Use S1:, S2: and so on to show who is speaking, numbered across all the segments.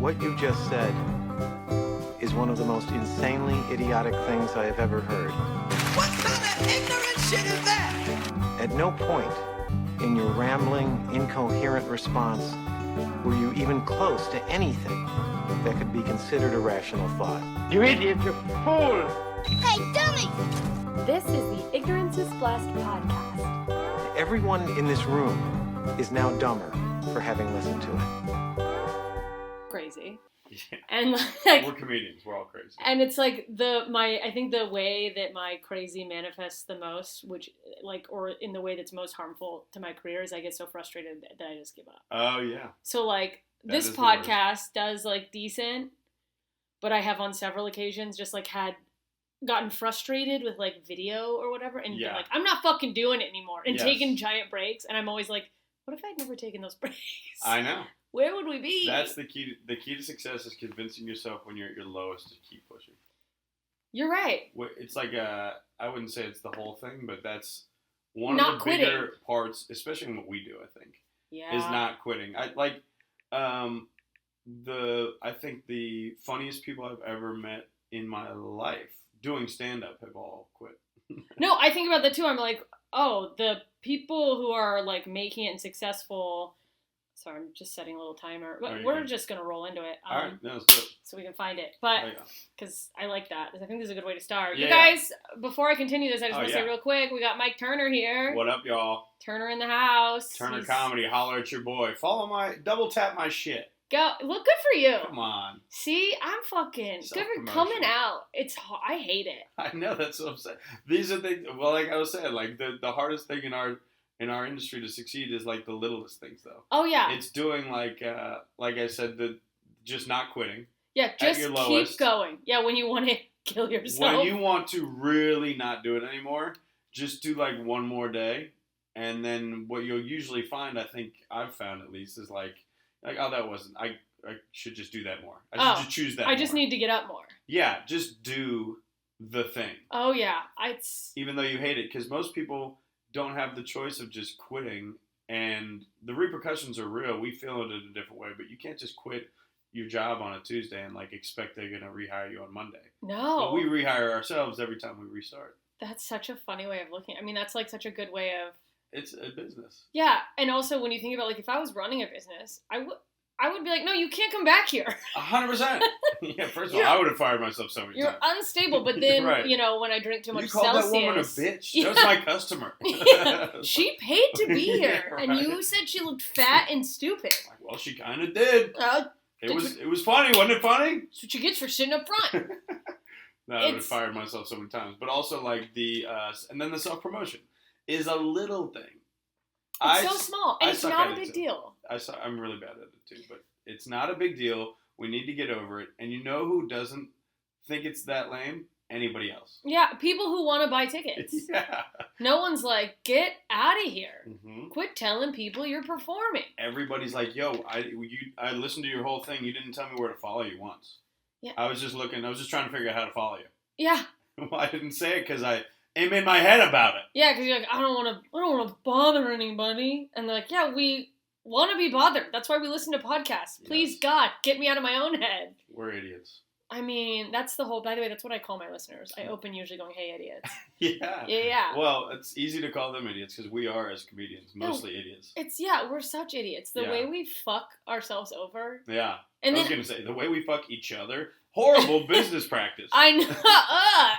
S1: What you just said is one of the most insanely idiotic things I have ever heard.
S2: What kind of ignorant shit is that?
S1: At no point in your rambling, incoherent response were you even close to anything that could be considered a rational thought.
S3: You idiot, you fool!
S4: Hey, dummy!
S5: This is the Ignorance is Blessed podcast.
S1: Everyone in this room is now dumber for having listened to it.
S5: Crazy.
S6: Yeah.
S5: And like,
S6: we're comedians. We're all crazy.
S5: and it's like I think the way that my crazy manifests the most, which or in the way that's most harmful to my career, is I get so frustrated that I just give up.
S6: Oh yeah.
S5: So this podcast does decent, but I have on several occasions just gotten frustrated with video or whatever and been like, I'm not fucking doing it anymore, and taking giant breaks, and I'm always like, what if I'd never taken those breaks?
S6: I know.
S5: Where would we be?
S6: That's the key. The key to success is convincing yourself when you're at your lowest to keep pushing.
S5: You're right.
S6: It's I wouldn't say it's the whole thing, but that's one
S5: not
S6: of the
S5: quitting.
S6: bigger parts, especially in what we do, I think,
S5: Yeah.
S6: is not quitting. I think the funniest people I've ever met in my life doing stand-up have all quit.
S5: No, I think about that too. I'm like, oh, the people who are making it and successful. Sorry, I'm just setting a little timer. We're just gonna roll into it.
S6: All right, no, let's do it.
S5: So we can find it. But
S6: Oh, yeah.
S5: because I like that. I think this is a good way to start.
S6: Yeah,
S5: you guys, before I continue this, I just want to say
S6: yeah.
S5: real quick, we got Mike Turner here.
S6: What up, y'all?
S5: Turner in the house.
S6: Turner Comedy, holler at your boy. Double tap my shit.
S5: Look, good for you.
S6: Come on.
S5: See, I'm fucking good for
S6: Self-promotion.
S5: coming out. I hate it.
S6: I know, that's what I'm saying. These are things, well, like I was saying, the hardest thing in our industry to succeed is the littlest things, though.
S5: Oh yeah.
S6: It's doing like I said, just not quitting.
S5: Yeah, just
S6: your
S5: keep
S6: lowest.
S5: going. Yeah, when you want to kill yourself.
S6: When you want to really not do it anymore, just do one more day, and then what you'll usually find, I think I've found at least, is oh, that wasn't, I should just do that more. I should just choose that
S5: I just
S6: more.
S5: need to get up more.
S6: Yeah, just do the thing.
S5: Oh yeah,
S6: Even though you hate it, because most people don't have the choice of just quitting, and the repercussions are real. We feel it in a different way, but you can't just quit your job on a Tuesday and expect they're gonna rehire you on Monday.
S5: No.
S6: But we rehire ourselves every time we restart.
S5: That's such a funny way of looking. I mean, that's such a good way of.
S6: It's a business.
S5: Yeah, and also when you think about if I was running a business, I would be like, no, you can't come back here.
S6: 100%. Yeah, first of all, I would have fired myself so many
S5: You're
S6: times.
S5: unstable, but then,
S6: Right.
S5: when I drink too much
S6: You called
S5: Celsius.
S6: that woman a bitch.
S5: Yeah.
S6: That was my customer.
S5: Yeah. She paid to be here,
S6: Yeah,
S5: and
S6: right.
S5: you said she looked fat and stupid.
S6: Well, she kind of did. It was funny, wasn't it funny?
S5: That's what she gets for sitting up front.
S6: No, I would have fired myself so many times. But also, and then the self-promotion is a little thing.
S5: It's so small, and
S6: I
S5: it's
S6: suck
S5: not
S6: at
S5: a
S6: it
S5: big
S6: too.
S5: deal.
S6: I'm really bad at it too, but it's not a big deal. We need to get over it. And you know who doesn't think it's that lame? Anybody else.
S5: Yeah, people who want to buy tickets.
S6: Yeah.
S5: No one's like, get out of here.
S6: Mm-hmm.
S5: Quit telling people you're performing.
S6: Everybody's like, yo, I listened to your whole thing. You didn't tell me where to follow you once.
S5: Yeah.
S6: I was just trying to figure out how to follow you.
S5: Yeah.
S6: Well, I didn't say it because I am in my head about it.
S5: Yeah, because you're like, I don't want to bother anybody. And they're like, yeah, we want to be bothered. That's why we listen to podcasts. Please,
S6: Yes.
S5: God, get me out of my own head.
S6: We're idiots.
S5: I mean, that's the whole, by the way, that's what I call my listeners. I open usually going, hey, idiots.
S6: Yeah.
S5: Yeah.
S6: Well, it's easy to call them idiots because we are, as comedians, mostly idiots.
S5: We're such idiots. The way we fuck ourselves over.
S6: Yeah.
S5: And
S6: I was going to say, the way we fuck each other, horrible business practice.
S5: I know.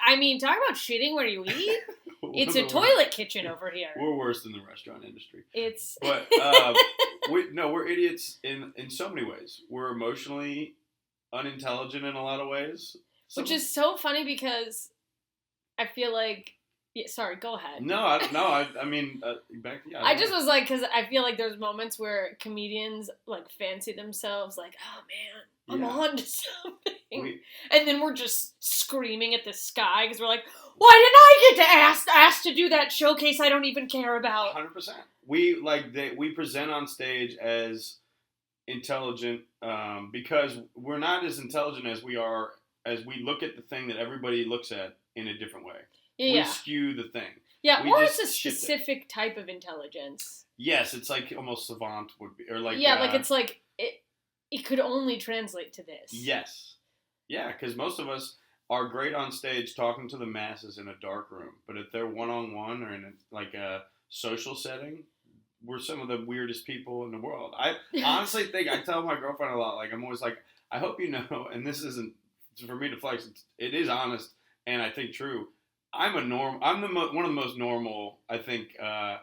S5: I mean, talk about shitting where you eat. It's a toilet kitchen over here.
S6: We're worse than the restaurant industry.
S5: It's.
S6: But, we're idiots in so many ways. We're emotionally unintelligent in a lot of ways.
S5: Which is so funny because I feel like. Yeah, sorry, go ahead.
S6: I mean, back to you.
S5: I just was because I feel like there's moments where comedians fancy themselves oh man, I'm on to something. And then we're just screaming at the sky because we're like, why didn't I get to ask to do that showcase I don't even care about?
S6: 100%. We present on stage as intelligent because we're not as intelligent as we look at the thing that everybody looks at in a different way.
S5: Yeah.
S6: We skew the thing.
S5: Yeah,
S6: We
S5: or
S6: just
S5: it's a
S6: shift it.
S5: specific type of intelligence.
S6: Yes, it's almost savant would be, or
S5: it's it could only translate to this.
S6: Yes. Yeah, because most of us are great on stage talking to the masses in a dark room, but if they're one-on-one or in a social setting, we're some of the weirdest people in the world. I honestly think, I tell my girlfriend a lot, like, I'm always like, I hope you know, and this isn't for me to flex, it is honest and I think true. I'm one of the most normal, I think,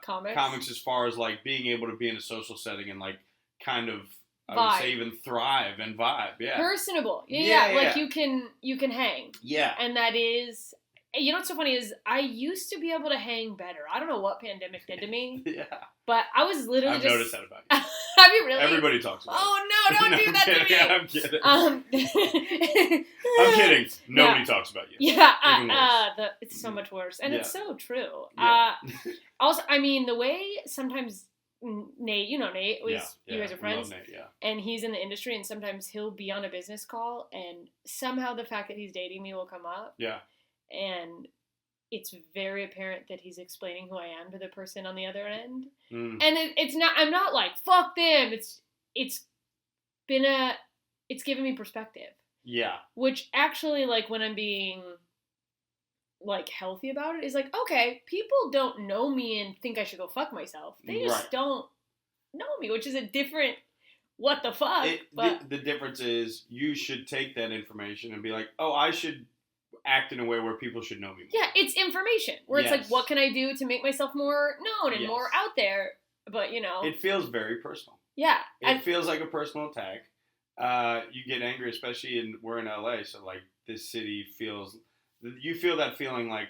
S6: comics as far as like being able to be in a social setting and like kind of, I would say even thrive and vibe. Yeah.
S5: Personable. Yeah. Like you can hang.
S6: Yeah.
S5: And that is, you know what's so funny is I used to be able to hang better. I don't know what pandemic did to me.
S6: Yeah.
S5: But I was literally
S6: I've
S5: just...
S6: noticed that about you.
S5: Have you really?
S6: Everybody talks about it.
S5: Oh no, don't do that to me.
S6: Yeah, I'm kidding.
S5: I'm
S6: kidding. Nobody talks about you.
S5: Yeah, it's so much worse. And it's so true.
S6: Yeah.
S5: Also, I mean, the way sometimes Nate, you know Nate, you guys are friends.
S6: Love Nate, yeah.
S5: And he's in the industry and sometimes he'll be on a business call and somehow the fact that he's dating me will come up.
S6: Yeah.
S5: And it's very apparent that he's explaining who I am to the person on the other end.
S6: Mm.
S5: And it's not, I'm not like, fuck them. It's given me perspective.
S6: Yeah.
S5: Which actually, like, when I'm being, like, healthy about it, is like, okay, people don't know me and think I should go fuck myself. They just don't know me, which is a different, what the fuck.
S6: The difference is you should take that information and be like, oh, I should act in a way where people should know me more.
S5: Yeah, it's information. Where it's like, what can I do to make myself more known and more out there? But, you know.
S6: It feels very personal.
S5: Yeah.
S6: It feels like a personal attack. You get angry, especially we're in LA, so like this city feels, you feel that feeling like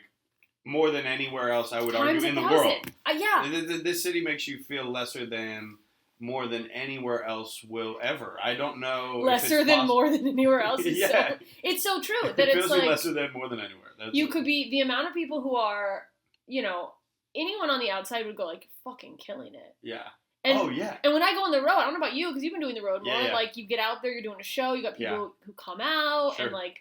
S6: more than anywhere else, I would argue, in the world.
S5: Yeah.
S6: This city makes you feel lesser than more than anywhere else will ever. I don't know.
S5: Lesser than more than anywhere else. It's so true. That
S6: it
S5: it's
S6: feels
S5: like
S6: lesser than more than anywhere.
S5: You could be, the amount of people who are, you know, anyone on the outside would go like, fucking killing it.
S6: Yeah.
S5: And, And when I go on the road, I don't know about you, because you've been doing the road more, like you get out there, you're doing a show, you got people who come out, and like,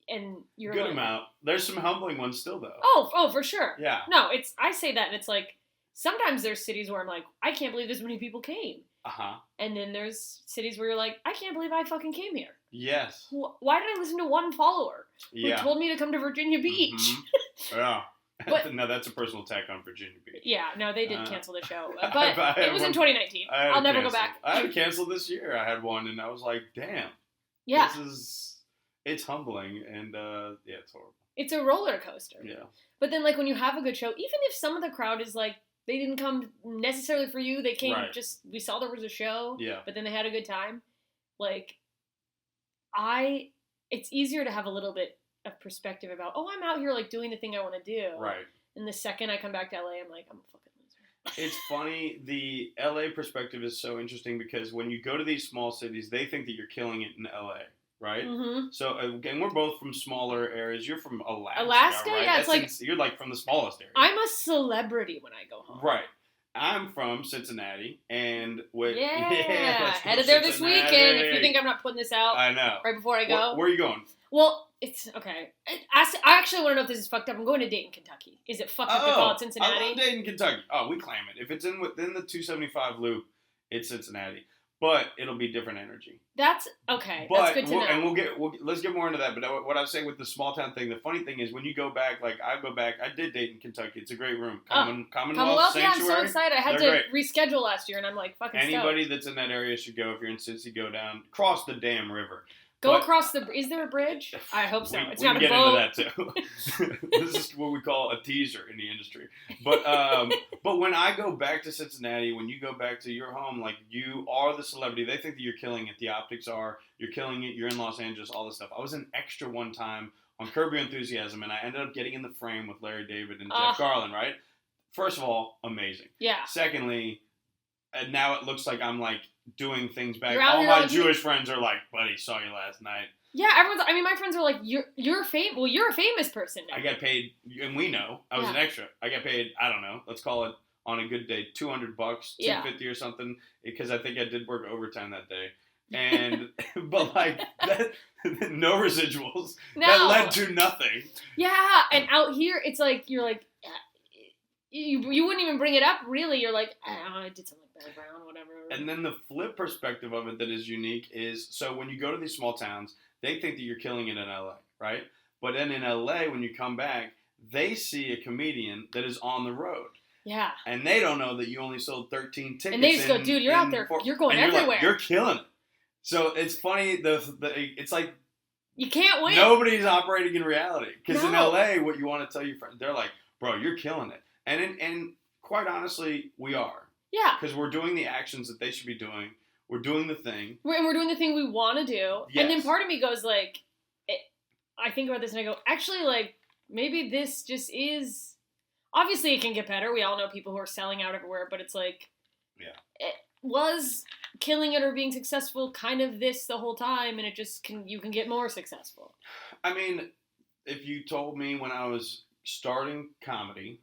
S5: and you're
S6: good amount. There's some humbling ones still though.
S5: Oh, for sure.
S6: Yeah.
S5: No, I say that and it's like, sometimes there's cities where I'm like, I can't believe this many people came.
S6: Uh-huh.
S5: And then there's cities where you're like, I can't believe I fucking came here.
S6: Yes.
S5: Why did I listen to one follower who told me to come to Virginia Beach?
S6: Mm-hmm. Yeah.
S5: But,
S6: no, that's a personal attack on Virginia Beach.
S5: Yeah, no, they did cancel the show. But it was in 2019. I'll never go back.
S6: I had to cancel this year. I had one, and I was like, damn.
S5: Yeah.
S6: It's humbling, and it's horrible.
S5: It's a roller coaster.
S6: Yeah.
S5: But then, like, when you have a good show, even if some of the crowd is like, they didn't come necessarily for you, they came we saw there was a show, but then they had a good time. Like, it's easier to have a little bit of perspective about, I'm out here, like, doing the thing I want to do.
S6: Right.
S5: And the second I come back to LA, I'm like, I'm a fucking loser.
S6: It's funny, the LA perspective is so interesting because when you go to these small cities, they think that you're killing it in LA, right? Mm-hmm. So, again, we're both from smaller areas. You're from Alaska, right?
S5: Yeah, it's like...
S6: You're, like, from the smallest area.
S5: I'm a celebrity when I go home.
S6: Right. I'm from Cincinnati, and
S5: headed there this weekend. If you think I'm not putting this out,
S6: I know.
S5: Right before I go,
S6: where are you going?
S5: Well, it's okay. I actually want to know if this is fucked up. I'm going to Dayton, Kentucky. Is it fucked up to call it Cincinnati?
S6: I love Dayton, Kentucky. Oh, we claim it. If it's within the 275 loop, it's Cincinnati. But it'll be different energy.
S5: That's okay. That's good to know.
S6: And let's get more into that. But what I was saying with the small town thing, the funny thing is when you go back, like I go back, I did Dayton, Kentucky. It's a great room. Commonwealth Sanctuary.
S5: Yeah, I'm so excited. I had to reschedule last year, and I'm like fucking
S6: Anybody that's in that area should go. If you're in Cincy, go down, cross the damn river.
S5: Go across is there a bridge? I hope so. It's not a boat.
S6: We can get into that too. This is what we call a teaser in the industry. But when I go back to Cincinnati, when you go back to your home, like you are the celebrity. They think that you're killing it. The optics are, you're killing it. You're in Los Angeles, all this stuff. I was an extra one time on Curb Your Enthusiasm, and I ended up getting in the frame with Larry David and Jeff Garland, right? First of all, amazing. Yeah. Secondly, and now it looks like I'm like, doing things back. All my Jewish friends are like, buddy, saw you last night.
S5: Yeah, my friends are like, you're famous. Well, you're a famous person now.
S6: I got paid, and we know, I was an extra. I got paid, I don't know, let's call it, on a good day, $200, $250 or something, because I think I did work overtime that day. And, but like, no residuals. No. That led to nothing.
S5: Yeah, and out here, it's like, you're like, you wouldn't even bring it up, really. You're like, I did something Charlie Brown, whatever.
S6: And then the flip perspective of it that is unique is, so when you go to these small towns, they think that you're killing it in LA, right? But then in LA, when you come back, they see a comedian that is on the road.
S5: Yeah.
S6: And they don't know that you only sold 13 tickets.
S5: And they just go, dude, you're out there. You're going everywhere.
S6: Like, you're killing it. So it's funny. It's like
S5: you can't win.
S6: Nobody's operating in reality. Because in
S5: No.
S6: LA, what you want to tell your friends, they're like, bro, you're killing it. And quite honestly, we are.
S5: Yeah.
S6: Because we're doing the actions that they should be doing. We're doing the thing.
S5: And we're doing the thing we want to do.
S6: Yes.
S5: And then part of me goes like, I think about this and I go, actually, like, maybe this just is, obviously it can get better. We all know people who are selling out everywhere, but it's like, it was killing it or being successful kind of this the whole time, and it just you can get more successful.
S6: I mean, if you told me when I was starting comedy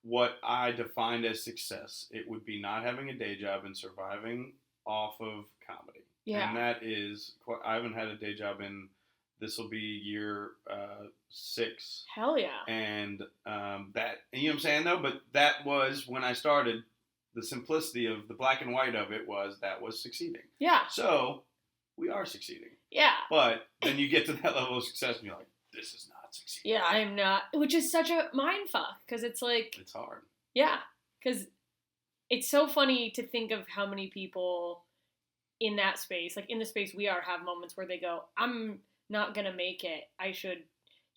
S6: what I defined as success, it would be not having a day job and surviving off of comedy.
S5: Yeah.
S6: And that is, I haven't had a day job in, this will be year 6.
S5: Hell yeah.
S6: And that, you know what I'm saying though? But that was when I started. The simplicity of the black and white of it was succeeding.
S5: Yeah.
S6: So we are succeeding.
S5: Yeah.
S6: But then you get to that level of success and you're like, this is not succeeding.
S5: Yeah, I'm not. Which is such a mind fuck because it's like.
S6: It's hard.
S5: Yeah. Because it's so funny to think of how many people in that space, like in the space we are, have moments where they go, I'm not going to make it. I should,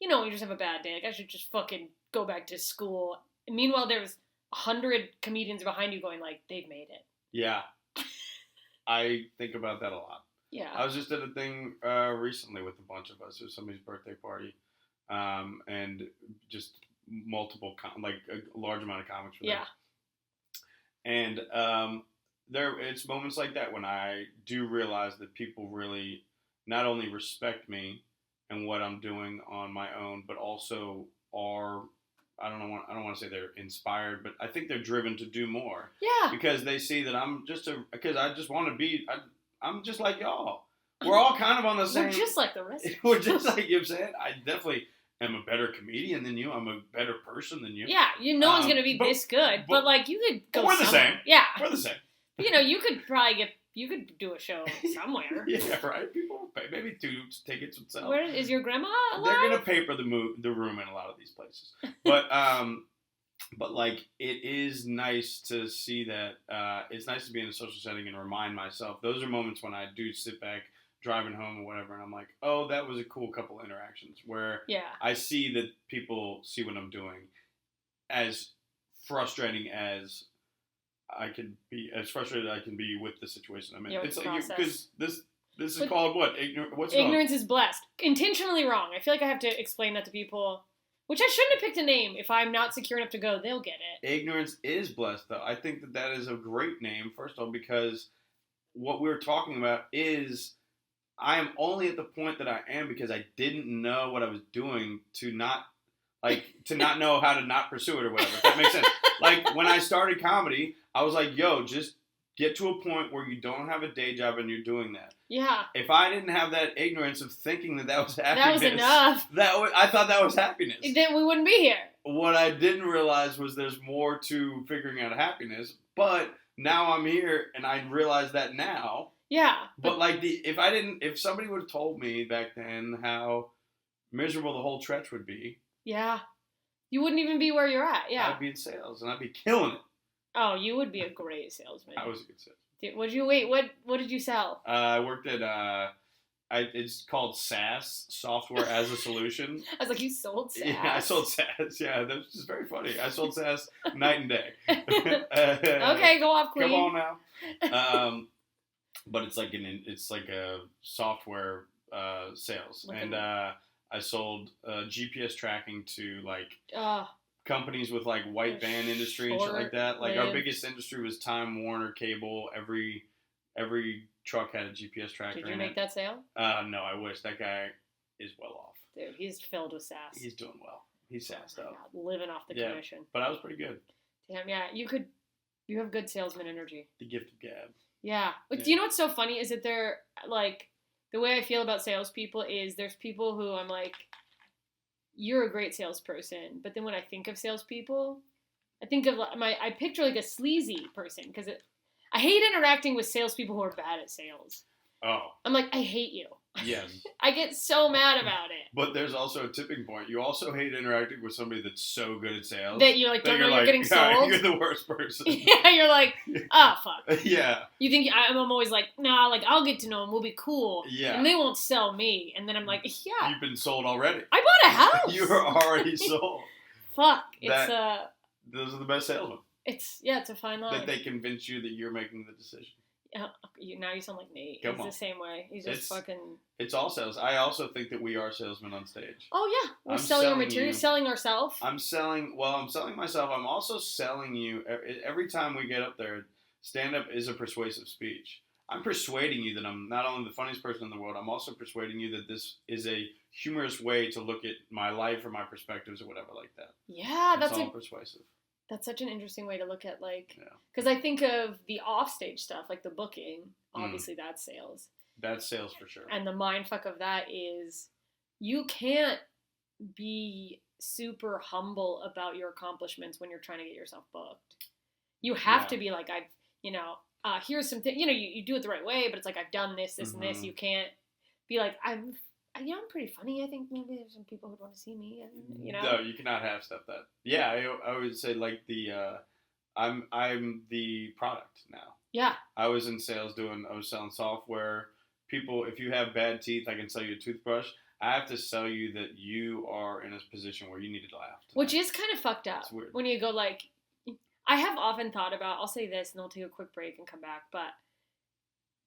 S5: you just have a bad day. Like, I should just fucking go back to school. And meanwhile, there's 100 comedians behind you going like, they've made it.
S6: Yeah. I think about that a lot.
S5: Yeah.
S6: I was just at a thing recently with a bunch of us. It was somebody's birthday party. And just multiple, like a large amount of comics were there.
S5: Yeah.
S6: And it's moments like that when I do realize that people really not only respect me and what I'm doing on my own, but also are, I don't want to say they're inspired, but I think they're driven to do more.
S5: Yeah.
S6: Because they see that because I just want to be, I'm just like y'all. We're all kind of on the same.
S5: We're just like the rest of us.
S6: We're just like, you know what I'm saying? I definitely am a better comedian than you. I'm a better person than you.
S5: Yeah, no one's going to be this good, but like you could go
S6: we're the same.
S5: Yeah.
S6: We're the same.
S5: You could probably you could do a show somewhere.
S6: Yeah, right? People will pay maybe 2 tickets would sell.
S5: Where is your grandma alive?
S6: They're going to paper the room in a lot of these places. But like, it is nice to see that, it's nice to be in a social setting and remind myself. Those are moments when I do sit back, driving home or whatever, and I'm like, oh, that was a cool couple interactions where I see that people see what I'm doing. As frustrating as I can be, with the situation I'm in.
S5: Yeah,
S6: it's like,
S5: process.
S6: because this is called what? What's
S5: ignorance is blessed. Intentionally wrong. I feel like I have to explain that to people. Which I shouldn't have picked a name. If I'm not secure enough to go, they'll get it.
S6: Ignorance is blessed, though. I think that is a great name, first of all, because what we're talking about is I am only at the point that I am because I didn't know what I was doing to not know how to not pursue it or whatever, if that makes sense. Like, when I started comedy, I was like, yo, just get to a point where you don't have a day job and you're doing that.
S5: Yeah.
S6: If I didn't have that ignorance of thinking that was happiness.
S5: That was enough.
S6: I thought that was happiness.
S5: Then we wouldn't be here. What
S6: I didn't realize was there's more to figuring out happiness, but now I'm here and I realize that now.
S5: Yeah.
S6: But like, if somebody would have told me back then how miserable the whole stretch would be.
S5: Yeah. You wouldn't even be where you're at. Yeah.
S6: I'd be in sales and I'd be killing it.
S5: Oh, you would be a great salesman.
S6: I was a good salesman.
S5: What did you sell?
S6: I worked at, it's called SaaS, Software as a Solution.
S5: I was like, you sold SaaS?
S6: Yeah, I sold SaaS. Yeah, that was just very funny. I sold SaaS night and day.
S5: Okay, go off, Queen.
S6: Come on now. But it's like a software sales. And I sold GPS tracking to like companies with like white van industry and shit like that. Like our biggest industry was Time Warner Cable. Every truck had a GPS tracker.
S5: Did you make that sale?
S6: No, I wish. That guy is well off.
S5: Dude, he's filled with sass.
S6: He's doing well. He's sassed up.
S5: God, living off the commission.
S6: But I was pretty good.
S5: Damn, yeah. You have good salesman energy.
S6: The gift of gab.
S5: Yeah. But do you know what's so funny is that they're like, the way I feel about salespeople is there's people who I'm like, you're a great salesperson. But then when I think of salespeople, I think of I picture like a sleazy person because I hate interacting with salespeople who are bad at sales.
S6: Oh,
S5: I'm like, I hate you.
S6: yes.
S5: I get so mad about it.
S6: But there's also a tipping point. You also hate interacting with somebody that's so good at sales.
S5: That you like don't know you're getting sold.
S6: You're the worst person.
S5: Yeah, you're like, oh, fuck.
S6: Yeah.
S5: You think, I'm always like, nah, like, I'll get to know them. We'll be cool.
S6: Yeah.
S5: And they won't sell me. And then I'm like, yeah.
S6: You've been sold already.
S5: I bought a house.
S6: You were already sold.
S5: Fuck. It's,
S6: Those are the best salesmen.
S5: it's a fine line.
S6: That they convince you that you're making the decision.
S5: Now you sound like Nate.
S6: Come
S5: He's
S6: on.
S5: the same way. He's just fucking...
S6: It's all sales. I also think that we are salesmen on stage.
S5: Oh, yeah. We're
S6: I'm
S5: selling our
S6: selling
S5: material,
S6: you.
S5: selling ourselves.
S6: I'm selling myself. I'm also selling you. Every time we get up there, stand-up is a persuasive speech. I'm persuading you that I'm not only the funniest person in the world, I'm also persuading you that this is a humorous way to look at my life or my perspectives or whatever like that.
S5: Yeah,
S6: It's all persuasive.
S5: That's such an interesting way to look at, like, because I think of the offstage stuff, like the booking. Obviously, that's sales.
S6: That's sales for sure.
S5: And the mindfuck of that is you can't be super humble about your accomplishments when you're trying to get yourself booked. You have to be like, here's some things, you do it the right way, but it's like, I've done this, and this. You can't be like, I'm pretty funny. I think maybe there's some people who want to see me, and
S6: No, you cannot have stuff that. Yeah, I would say like I'm the product now.
S5: Yeah.
S6: I was in sales I was selling software. People, if you have bad teeth, I can sell you a toothbrush. I have to sell you that you are in a position where you need to laugh tonight.
S5: Which is kind of fucked up.
S6: It's weird.
S5: When you go like, I have often thought about, I'll say this and then we'll take a quick break and come back, but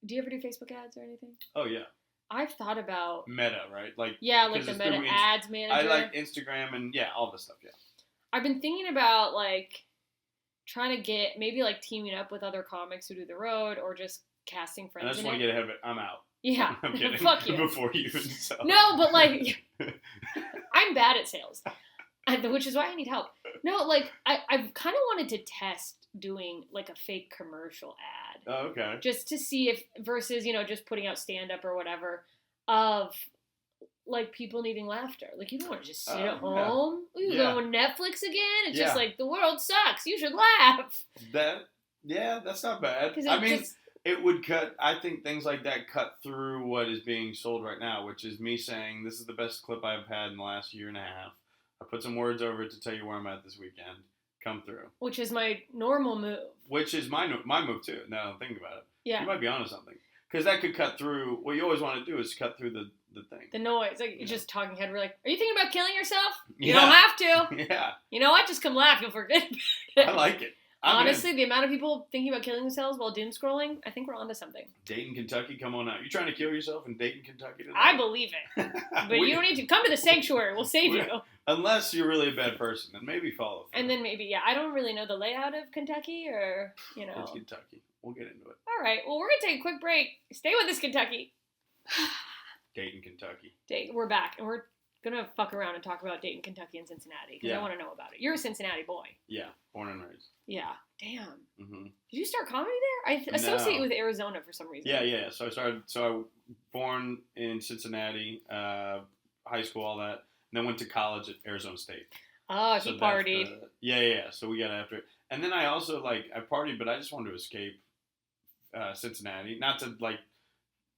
S5: do you ever do Facebook ads or anything?
S6: Oh, yeah.
S5: I've thought about...
S6: Meta, right? Like
S5: the Meta Ads Manager.
S6: I like Instagram and, all this stuff, yeah.
S5: I've been thinking about, like, trying to get, maybe, like, teaming up with other comics who do the road or just casting friends
S6: And I just want to get ahead of it. I'm out.
S5: Yeah.
S6: I'm kidding.
S5: Fuck you.
S6: Before you even sell.
S5: No, but, like, I'm bad at sales, which is why I need help. No, like, I've kind of wanted to test doing, like, a fake commercial ad.
S6: Oh, okay.
S5: Just to see if, versus, just putting out stand-up or whatever, of, like, people needing laughter. Like, you don't want to just sit at home. You go on Netflix again. It's just like, the world sucks. You should laugh.
S6: That's not bad. I mean, it would cut, I think things like that cut through what is being sold right now, which is me saying, this is the best clip I've had in the last year and a half. I put some words over it to tell you where I'm at this weekend. Come through. Which is my normal move. Which is my move, too, now that I think about it. Yeah. You might be onto something. Because that could cut through, what you always want to do is cut through the thing. The noise. Like, you're just talking head. We're like, are you thinking about killing yourself? You don't have to. Yeah. You know what? Just come laugh. You'll forget about it. I like it. Honestly, the amount of people thinking about killing themselves while doom scrolling, I think we're onto something. Dayton, Kentucky, come on out. You trying to kill yourself in Dayton, Kentucky tonight? I believe it. But you don't need to. Come to the sanctuary. We'll save you. Unless you're really a bad person, then maybe follow. And then maybe, I don't really know the layout of Kentucky or, It's Kentucky. We'll get into it. All right. Well, we're going to take a quick break. Stay with us, Kentucky. Dayton, Kentucky. We're back, and we're going to fuck around and talk about Dayton, Kentucky, and Cincinnati, because I want to know about it. You're a Cincinnati boy. Yeah, born and raised. Yeah, damn. Mm-hmm. Did you start comedy there? I associate it with Arizona for some reason. Yeah. So I was born in Cincinnati, high school, all that, and then went to college at Arizona State. Oh, so he partied. So we got after it. And then I also, I partied, but I just wanted to escape Cincinnati. Not to,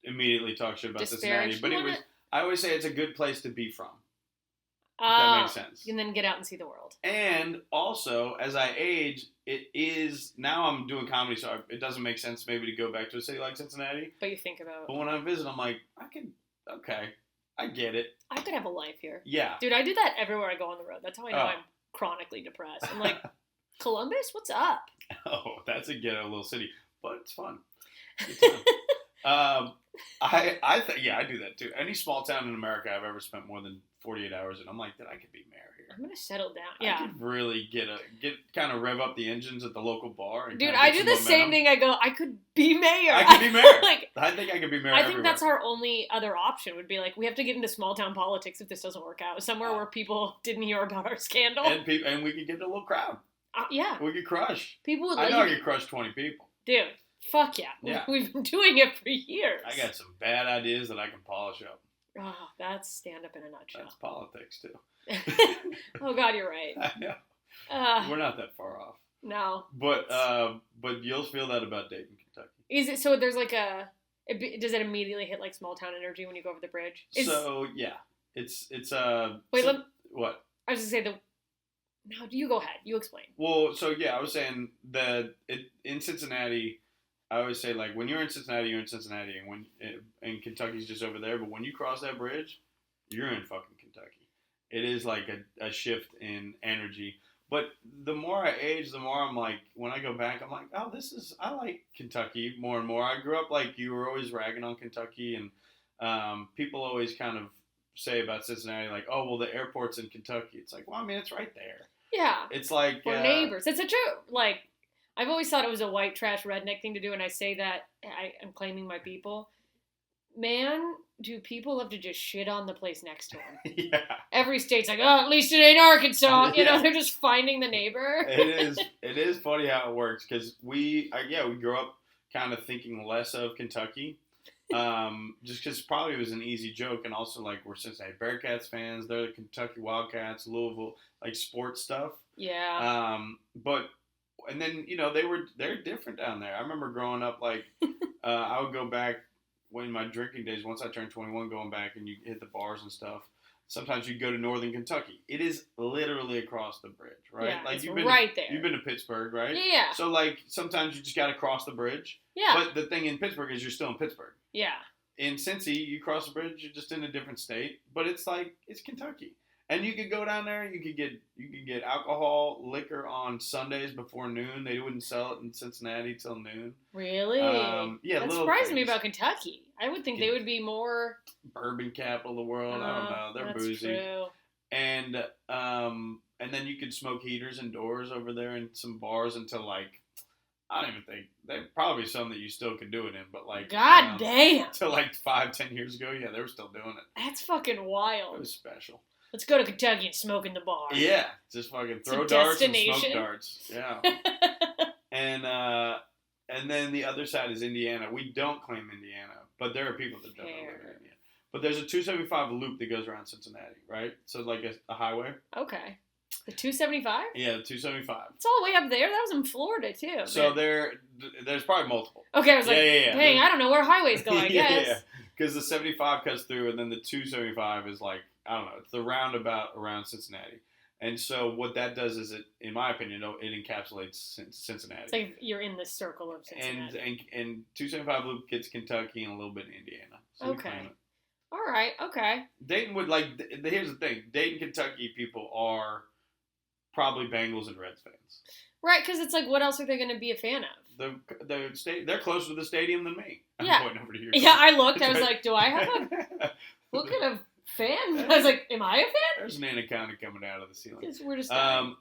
S6: immediately talk shit about Cincinnati, but it was... I always say it's a good place to be from. If that makes sense. And then get out and see the world. And also, as I age, it is... Now I'm doing comedy, so it doesn't make sense maybe to go back to a city like Cincinnati. But you think about... But when I visit, I'm like, okay, I get it. I could have a life here. Yeah. Dude, I do that everywhere I go on the road. That's how I know I'm chronically depressed. I'm like, Columbus? What's up? Oh, that's a ghetto little city. But it's fun. Good time. I do that too. Any small town in America I've ever spent more than 48 hours in, I'm like, I could be mayor here. I'm gonna settle down. Yeah. I could really get kind of rev up the engines at the local bar. And dude, I do the same thing. I go, I could be mayor. I could be mayor. I think I could be mayor. I think that's our only other option. Would be like, we have to get into small town politics if this doesn't work out. Somewhere where people didn't hear about our scandal. And we could get a little crowd. Yeah. We could crush. People would. I know I could crush 20 people. Dude. Fuck yeah. We've been doing it for years. I got some bad ideas that I can polish up. Oh, that's stand-up in a nutshell. That's politics, too. Oh, God, you're right. I know. We're not that far off.
S5: No.
S6: But you'll feel that about Dayton, Kentucky.
S5: Is it so? There's like does it immediately hit like small town energy when you go over the bridge?
S6: So yeah, it's
S5: Wait,
S6: what?
S5: I was gonna say No, you go ahead. You explain.
S6: Well, so yeah, I was saying that in Cincinnati, I always say like when you're in Cincinnati, and Kentucky's just over there. But when you cross that bridge, you're in fucking Kentucky. It is like a shift in energy. But the more I age, the more I'm like, when I go back, I'm like, oh, I like Kentucky more and more. I grew up like you were always ragging on Kentucky, and people always kind of say about Cincinnati, like, oh, well, the airport's in Kentucky. It's like, well, I mean, it's right there.
S5: Yeah.
S6: It's like...
S5: We're neighbors. It's a true, like, I've always thought it was a white trash redneck thing to do, and I say that I'm claiming my people. Man, do people love to just shit on the place next to them?
S6: Yeah.
S5: Every state's like, oh, at least it ain't Arkansas. You
S6: Yeah.
S5: know, they're just finding the neighbor.
S6: It is funny how it works, because we grew up kind of thinking less of Kentucky. Just because probably it was an easy joke, and also like we're Cincinnati Bearcats fans, they're the Kentucky Wildcats, Louisville, like sports stuff.
S5: Yeah.
S6: And then they're different down there. I remember growing up, like I would go back when my drinking days. Once I turned 21, going back and you hit the bars and stuff. Sometimes you go to Northern Kentucky. It is literally across the bridge, right?
S5: Yeah,
S6: like
S5: it's
S6: you've been
S5: right there.
S6: You've been to Pittsburgh, right?
S5: Yeah.
S6: So like sometimes you just got to cross the bridge.
S5: Yeah.
S6: But the thing in Pittsburgh is you're still in Pittsburgh.
S5: Yeah.
S6: In Cincy, you cross the bridge, you're just in a different state, but it's like it's Kentucky. And you could go down there, you could get alcohol, liquor on Sundays before noon. They wouldn't sell it in Cincinnati till noon.
S5: Really?
S6: Yeah,
S5: that
S6: little
S5: surprises me
S6: things.
S5: about Kentucky. I would think they would be more
S6: Bourbon capital of the world. I don't know. They're
S5: that's
S6: boozy.
S5: True.
S6: And then you could smoke heaters indoors over there in some bars until like, I don't even think, there probably some that you still could do it in, but like,
S5: God damn.
S6: Till like 5-10 years ago, yeah, they were still doing it.
S5: That's fucking
S6: It
S5: wild.
S6: was special.
S5: Let's go to Kentucky and smoke in the bar.
S6: Yeah, just fucking throw
S5: a
S6: darts and
S5: destination.
S6: smoke darts. Yeah. And then the other side is Indiana. We don't claim Indiana, but there are people that don't live in Indiana. But there's a 275 loop that goes around Cincinnati, right? So like a highway.
S5: Okay. The 275?
S6: Yeah, the 275.
S5: It's all the way up there. That was in Florida, too.
S6: So there's probably multiple.
S5: Okay, I was like,
S6: Yeah.
S5: dang, I don't know where highways go, I guess.
S6: Yeah, because the 75 cuts through, and then the 275 is like, I don't know, it's the roundabout around Cincinnati. And so what that does is, it, in my opinion, it encapsulates Cincinnati.
S5: It's like you're in the circle of Cincinnati.
S6: And 275 loop gets Kentucky and a little bit in Indiana. So we claim it.
S5: All right, okay.
S6: Dayton would like. Here's the thing: Dayton, Kentucky people are probably Bengals and Reds fans.
S5: Right, because it's like, what else are they going to be a fan of?
S6: They're closer to the stadium than me.
S5: Yeah.
S6: I'm pointing over to you.
S5: Yeah, I looked. I was like, do I have what kind of fan? I was like, am I a fan?
S6: There's an anaconda coming out of the ceiling.
S5: It's weirdest
S6: No,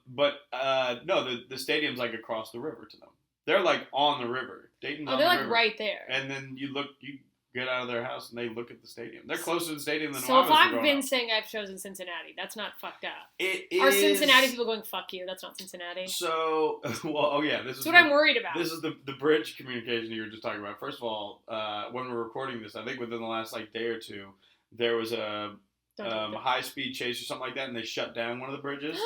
S6: the stadium's like across the river to them. They're like on the river. Dayton's on the river.
S5: They're like right there.
S6: And then you get out of their house and they look at the stadium. They're closer to the stadium than
S5: So if
S6: I was.
S5: I've been saying I've chosen Cincinnati, that's not fucked up.
S6: It is.
S5: Are Cincinnati people going, fuck you, that's not Cincinnati?
S6: So, this is
S5: what I'm worried about.
S6: This is the bridge communication you were just talking about. First of all, when we're recording this, I think within the last day or two, there was a high-speed chase or something like that, and they shut down one of the bridges.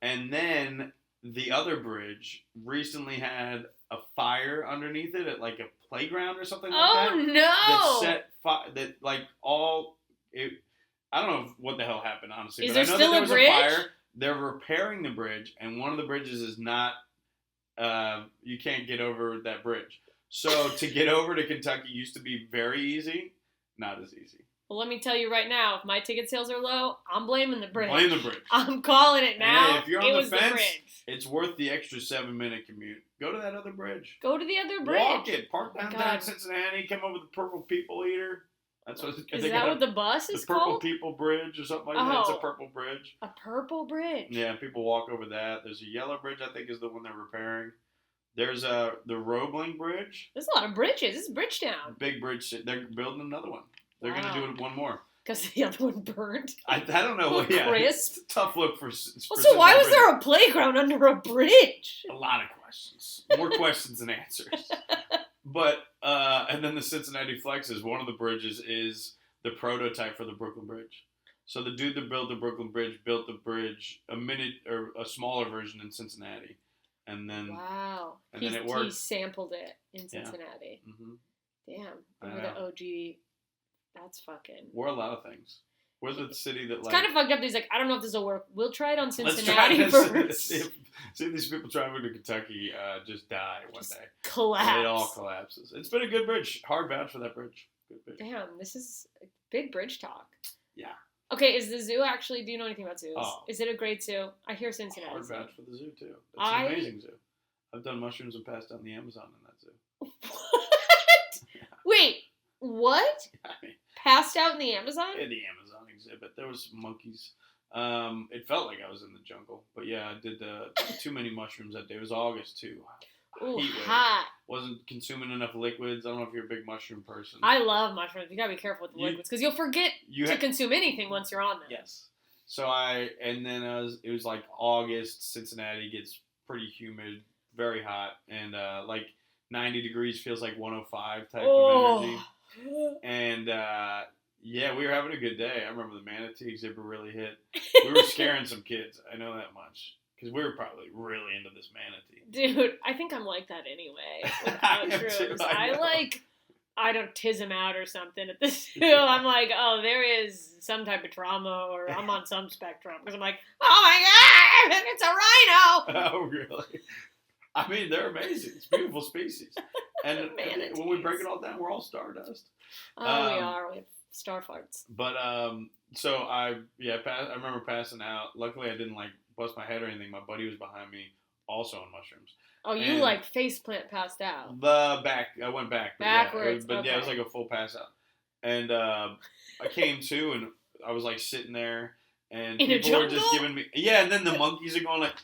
S6: And then the other bridge recently had a fire underneath it at like a playground or something like that.
S5: Oh no!
S6: That set fire. I don't know what the hell happened, honestly.
S5: Is
S6: but
S5: there
S6: I know
S5: still
S6: that there
S5: a
S6: was
S5: bridge?
S6: a fire. They're repairing the bridge, and one of the bridges is not. You can't get over that bridge. So to get over to Kentucky used to be very easy. Not as easy.
S5: Well, let me tell you right now, if my ticket sales are low, I'm blaming the bridge.
S6: Blame the bridge.
S5: I'm calling it now.
S6: And if you're on the fence,
S5: bridge.
S6: it's worth the extra 7-minute commute. Go to that other bridge.
S5: Go to the other bridge.
S6: Walk it. Park
S5: Oh my
S6: downtown
S5: God.
S6: Cincinnati. Come over the Purple People Eater. That's what.
S5: Is that what the bus is
S6: the Purple
S5: called?
S6: People Bridge or something like that. It's a
S5: Oh.
S6: purple bridge.
S5: A purple bridge.
S6: Yeah, people walk over that. There's a yellow bridge, I think, is the one they're repairing. There's the Roebling Bridge.
S5: There's a lot of bridges. This is Bridgetown.
S6: Big bridge. They're building another one. They're
S5: Wow.
S6: going to do one more.
S5: Because the other one burned.
S6: I don't know.
S5: Well,
S6: Yeah,
S5: crisp.
S6: it's a tough look for.
S5: Well, so why was
S6: Cincinnati
S5: there a playground under a bridge?
S6: A lot of questions. More questions than answers. But and then the Cincinnati Flex one of the bridges is the prototype for the Brooklyn Bridge. So the dude that built the Brooklyn Bridge built the bridge a smaller version in Cincinnati, and then
S5: Wow.
S6: and then it worked.
S5: He sampled it in Cincinnati.
S6: Mm-hmm.
S5: Damn.
S6: I
S5: They were
S6: know.
S5: the OG. That's fucking.
S6: We're a lot of things. We're the city that
S5: It's
S6: like.
S5: kind of fucked up. He's like, I don't know if this will work. We'll try it on
S6: Let's try
S5: Cincinnati
S6: this.
S5: first.
S6: See if these people traveling to Kentucky just die one day.
S5: Collapse.
S6: It all collapses. It's been a good bridge. Hard vouch for that bridge. Good bridge.
S5: Damn, this is big bridge talk.
S6: Yeah.
S5: Okay, is the zoo actually? Do you know anything about zoos?
S6: Oh.
S5: Is it a great zoo? I hear Cincinnati.
S6: Hard
S5: Zoo.
S6: vouch for the zoo too. That's an amazing zoo. I've done mushrooms and passed out in the Amazon in that zoo.
S5: What? Wait, what?
S6: I mean,
S5: Passed out in the Amazon?
S6: in the Amazon exhibit, there was some monkeys. It felt like I was in the jungle, but yeah, I did too many mushrooms that day. It was August too.
S5: Ooh,
S6: Heat wave.
S5: hot.
S6: Wasn't consuming enough liquids. I don't know if you're a big mushroom person.
S5: I love mushrooms. You gotta be careful with the liquids because you'll forget to consume anything once you're on them.
S6: Yes. So it was like August. Cincinnati gets pretty humid, very hot, and like 90 degrees feels like 105 type of energy. And yeah, we were having a good day. I remember the manatee exhibit really hit. We were scaring some kids. I know that much. Because we were probably really into this manatee.
S5: Dude, I think I'm like that anyway. With mushrooms. I don't tiz them out or something at the zoo. I'm like, oh, there is some type of trauma or I'm on some spectrum. Because I'm like, oh my God, it's a rhino.
S6: Oh, really? I mean, they're amazing. It's beautiful species. And when we break it all down, we're all stardust.
S5: Oh, we are. We have star farts.
S6: But, so I remember passing out. Luckily, I didn't like bust my head or anything. My buddy was behind me, also on mushrooms.
S5: Oh, you like faceplant passed out.
S6: I went back.
S5: Backwards.
S6: Yeah, it was like a full pass out. And I came to, and I was like sitting there, and people were just giving me, and then the monkeys are going like,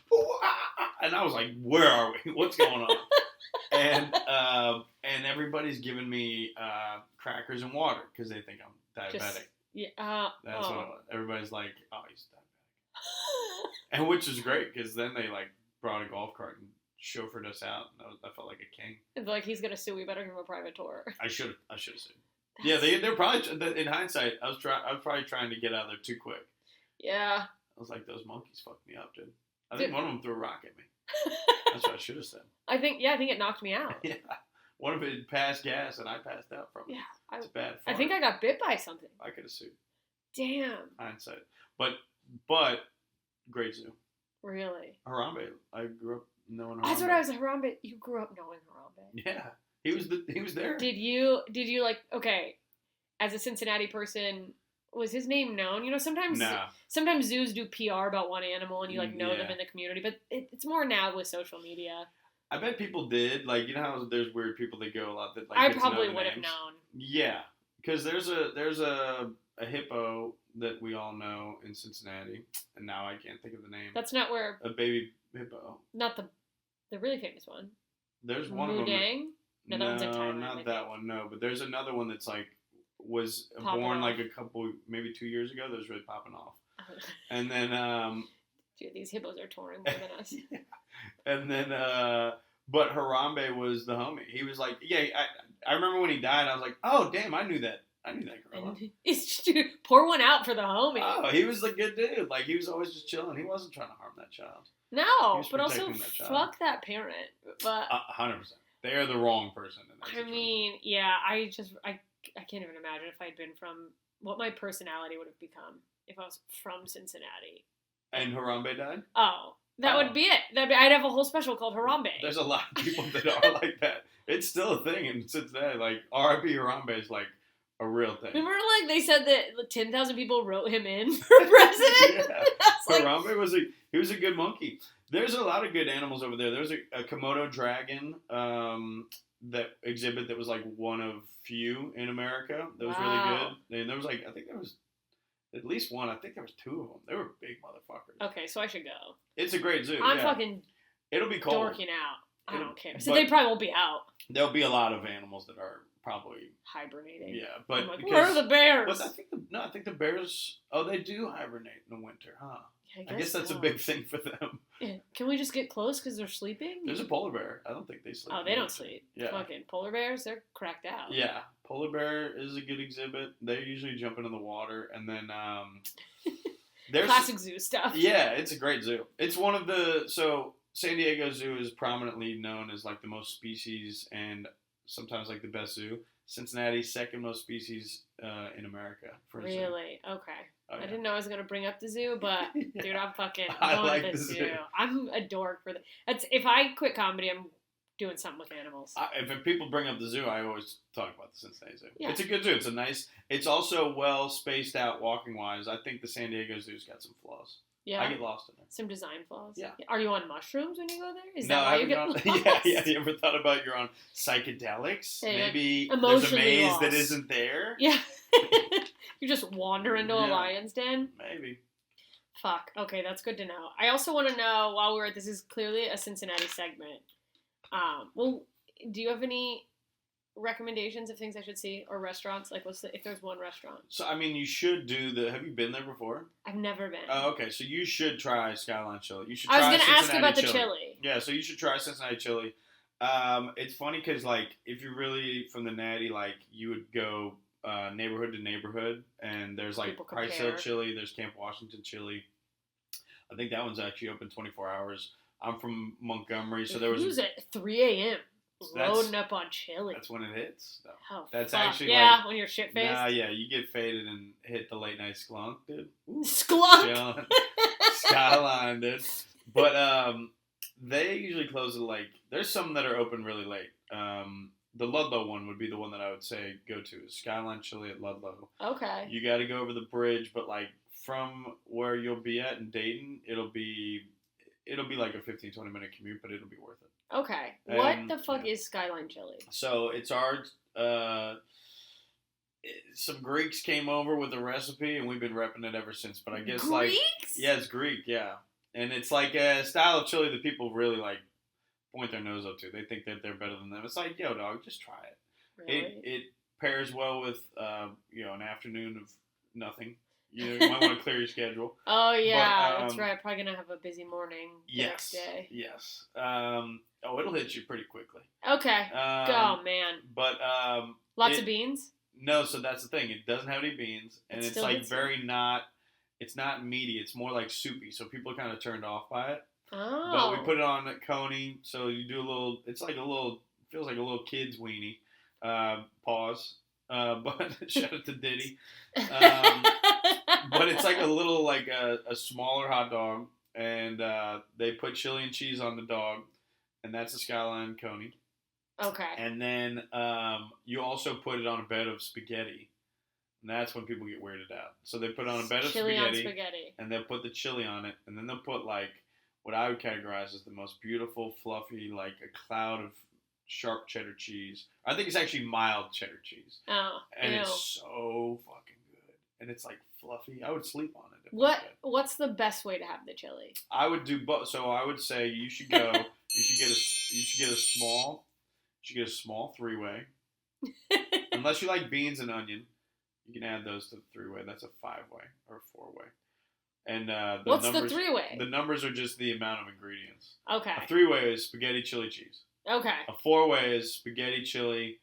S6: and I was like, where are we? What's going on? And everybody's giving me crackers and water because they think I'm diabetic. That's what everybody's like, oh, he's diabetic. And which is great because then they like brought a golf cart and chauffeured us out. And I felt like a king.
S5: It's like he's gonna sue. We better give him a private tour.
S6: I should have sued. Yeah, they're probably in hindsight. I was probably trying to get out of there too quick.
S5: Yeah.
S6: I was like, those monkeys fucked me up, dude. I think one of them threw a rock at me. That's what I should have said.
S5: I think it knocked me out.
S6: Yeah. One of it passed gas and I passed out from it.
S5: Yeah.
S6: It's bad.
S5: I think I got bit by something.
S6: I could have sued.
S5: Damn.
S6: Hindsight. But great zoo.
S5: Really?
S6: Harambe. I grew up knowing Harambe.
S5: That's what I was. Harambe. You grew up knowing Harambe.
S6: Yeah. He was there.
S5: Did you like, okay, as a Cincinnati person, was his name known? You know, sometimes zoos do PR about one animal and you like know them in the community, but it's more now with social media.
S6: I bet people did. Like, you know how there's weird people that go a lot that like
S5: I probably would have known.
S6: Yeah. Because there's a hippo that we all know in Cincinnati, and now I can't think of the name.
S5: That's not where
S6: a baby hippo.
S5: Not the really famous one.
S6: There's one of them.
S5: No, that one's in Thailand.
S6: Not that one. No, but there's another one that's like was
S5: popping
S6: born
S5: off.
S6: like a couple, maybe 2 years ago. That was really popping off. And then
S5: dude, these hippos are touring more than us.
S6: Yeah. And then but Harambe was the homie. He was like, I remember when he died. I was like, oh damn, I knew that gorilla.
S5: Dude, pour one out for the homie.
S6: Oh, he was a good dude. Like, he was always just chilling. He wasn't trying to harm that child.
S5: No, but also fuck that parent. But
S6: 100%. They are the wrong person.
S5: I mean, yeah, I can't even imagine if I'd been from what my personality would have become if I was from Cincinnati.
S6: And Harambe died?
S5: Oh, that would be it. I'd have a whole special called Harambe.
S6: There's a lot of people that are like that. It's still a thing in Cincinnati. Like, R.I.P. Harambe is like a real thing.
S5: Remember, like, they said that 10,000 people wrote him in for president?
S6: Yeah. Harambe was a good monkey. There's a lot of good animals over there. There's a Komodo dragon that exhibit that was like one of few in America. That was really good. And there was I think there was at least one. I think there was two of them. They were big motherfuckers.
S5: Okay, so I should go.
S6: It's a great zoo.
S5: I'm fucking
S6: It'll be cold.
S5: dorking out. I don't care. So they probably won't be out.
S6: There'll be a lot of animals that are probably
S5: hibernating.
S6: Yeah, but
S5: I'm like, where are the bears?
S6: But I think the bears. Oh, they do hibernate in the winter, huh?
S5: Yeah,
S6: I guess that's a big thing for them.
S5: Yeah. Can we just get close because they're sleeping?
S6: There's a polar bear. I don't think they sleep.
S5: Oh, they don't sleep.
S6: Yeah.
S5: Fucking polar bears, they're cracked out.
S6: Yeah, polar bear is a good exhibit. They usually jump into the water, and then there's
S5: classic zoo stuff.
S6: Yeah, it's a great zoo. It's one of the San Diego Zoo is prominently known as like the most species and sometimes like the best zoo. Cincinnati, second most species in America. For a zoo.
S5: Really? Okay.
S6: Oh, yeah.
S5: I didn't know I was gonna bring up the zoo, but dude, I'm fucking
S6: I
S5: going
S6: like
S5: to the
S6: the
S5: zoo.
S6: zoo.
S5: I'm a dork for that. That's if I quit comedy, I'm doing something with animals.
S6: If people bring up the zoo, I always talk about the Cincinnati Zoo.
S5: Yeah.
S6: It's a good zoo. It's a nice. It's also well spaced out walking wise. I think the San Diego Zoo's got some flaws.
S5: Yeah.
S6: I get lost in there.
S5: Some design flaws.
S6: Yeah.
S5: Are you on mushrooms when you go there? Is
S6: No,
S5: that
S6: I
S5: why you
S6: haven't
S5: get
S6: gone.
S5: lost?
S6: Yeah. You ever thought about you're on psychedelics?
S5: Yeah,
S6: Maybe there's a
S5: emotionally
S6: maze
S5: lost.
S6: that isn't there.
S5: Yeah. You just wander into a
S6: Yeah.
S5: lion's den.
S6: Maybe.
S5: Fuck. Okay, that's good to know. I also want to know while we're at this is clearly a Cincinnati segment. Well, do you have any recommendations of things I should see or restaurants? Like, if there's one restaurant?
S6: So I mean, you should do the. Have you been there before?
S5: I've never been.
S6: Oh, okay. So you should try Skyline Chili. You should.
S5: I was
S6: try
S5: gonna ask
S6: Cincinnati
S5: about the chili.
S6: Yeah, so you should try Cincinnati chili. It's funny because like if you're really from the Natty, like you would go neighborhood to neighborhood, and there's like
S5: People
S6: Price
S5: compare.
S6: Hill chili, there's Camp Washington chili. I think that one's actually open 24 hours. I'm from Montgomery, so there was.
S5: Who's at 3 a.m.
S6: That's-
S5: loading up on chili?
S6: That's when it hits. Though.
S5: Oh,
S6: That's
S5: fuck.
S6: actually
S5: yeah,
S6: like.
S5: when you're shit faced.
S6: Nah, yeah, you get faded and hit the late night sklunk, dude.
S5: Sklunk.
S6: Chilling. Skyline, dude. But they usually close at like. There's some that are open really late. The Ludlow one would be the one that I would say go to. Is Skyline Chili at Ludlow.
S5: Okay.
S6: You got to go over the bridge, but like from where you'll be at in Dayton, it'll be like a 15-20 minute commute, but it'll be worth it.
S5: Okay. What
S6: And,
S5: the fuck
S6: yeah.
S5: is Skyline Chili?
S6: So it's our. Some Greeks came over with a recipe, and we've been repping it ever since. But I guess like
S5: Greeks?
S6: yeah, it's Greek, yeah, and it's like a style of chili that people really like point their nose up to. They think that they're better than them. It's like, yo, dog, just try it.
S5: Really?
S6: It pairs well with an afternoon of nothing. You might want to clear your schedule.
S5: Oh yeah,
S6: But,
S5: that's right. Probably gonna have a busy morning the next day.
S6: Yes. It'll hit you pretty quickly.
S5: Okay. Oh man.
S6: But
S5: Lots of beans.
S6: No, so that's the thing. It doesn't have any beans, and
S5: It
S6: it's
S5: still
S6: like
S5: hits
S6: very not. It's not meaty. It's more like soupy. So people are kind of turned off by it.
S5: Oh.
S6: But we put it on at Coney, so you do a little. It's like a little. Feels like a little kid's weenie. Pause. But shout out to Diddy. But it's like a little like a smaller hot dog, and they put chili and cheese on the dog, and that's a Skyline Coney.
S5: Okay.
S6: And then you also put it on a bed of spaghetti, and that's when people get weirded out. So they put it on a bed of
S5: Chili on
S6: spaghetti,
S5: spaghetti.
S6: and they'll put the chili on it, and then they'll put like what I would categorize as the most beautiful, fluffy, like a cloud of sharp cheddar cheese. I think it's actually mild cheddar cheese,
S5: Oh.
S6: and
S5: Ew.
S6: it's so fucking good, and it's like fluffy. I would sleep on it.
S5: What's the best way to have the chili?
S6: I would do both. So I would say you should go. You should get a small. You should get a small 3-way. Unless you like beans and onion, you can add those to the 3-way. That's a 5-way or a 4-way. And
S5: What's
S6: numbers,
S5: the 3-way?
S6: The numbers are just the amount of ingredients.
S5: Okay.
S6: A 3-way is spaghetti, chili, cheese.
S5: Okay.
S6: A 4-way is spaghetti, chili,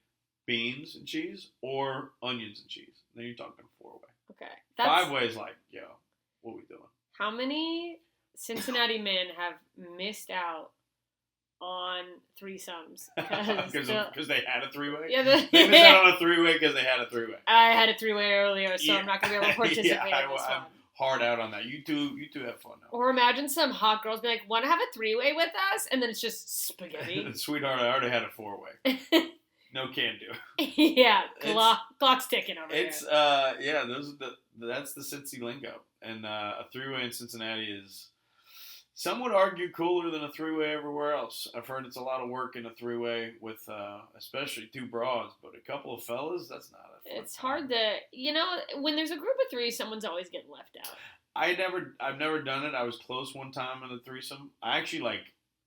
S6: beans and cheese, or onions and cheese. Then you're talking 4-way.
S5: Okay.
S6: 5-way is like, yo, what we doing?
S5: How many Cincinnati men have missed out on threesomes?
S6: Because they had a 3-way?
S5: Yeah,
S6: They missed out on a 3-way because they had a 3-way.
S5: I had a 3-way earlier, so
S6: Yeah.
S5: I'm not gonna be able to participate in this
S6: I'm
S5: one.
S6: hard out on that. You two have fun now.
S5: Or imagine some hot girls be like, "Want to have a 3-way with us?" And then it's just spaghetti.
S6: Sweetheart, I already had a 4-way. No can do.
S5: Yeah,
S6: It's-
S5: clock's ticking over
S6: It's
S5: here.
S6: that's the Cincy lingo, and a 3-way in Cincinnati is. Some would argue cooler than a 3-way everywhere else. I've heard it's a lot of work in a 3-way with especially two broads, but a couple of fellas, that's not a fun
S5: It's
S6: time.
S5: hard to, when there's a group of 3, someone's always getting left out.
S6: I've never done it. I was close one time in a threesome. I actually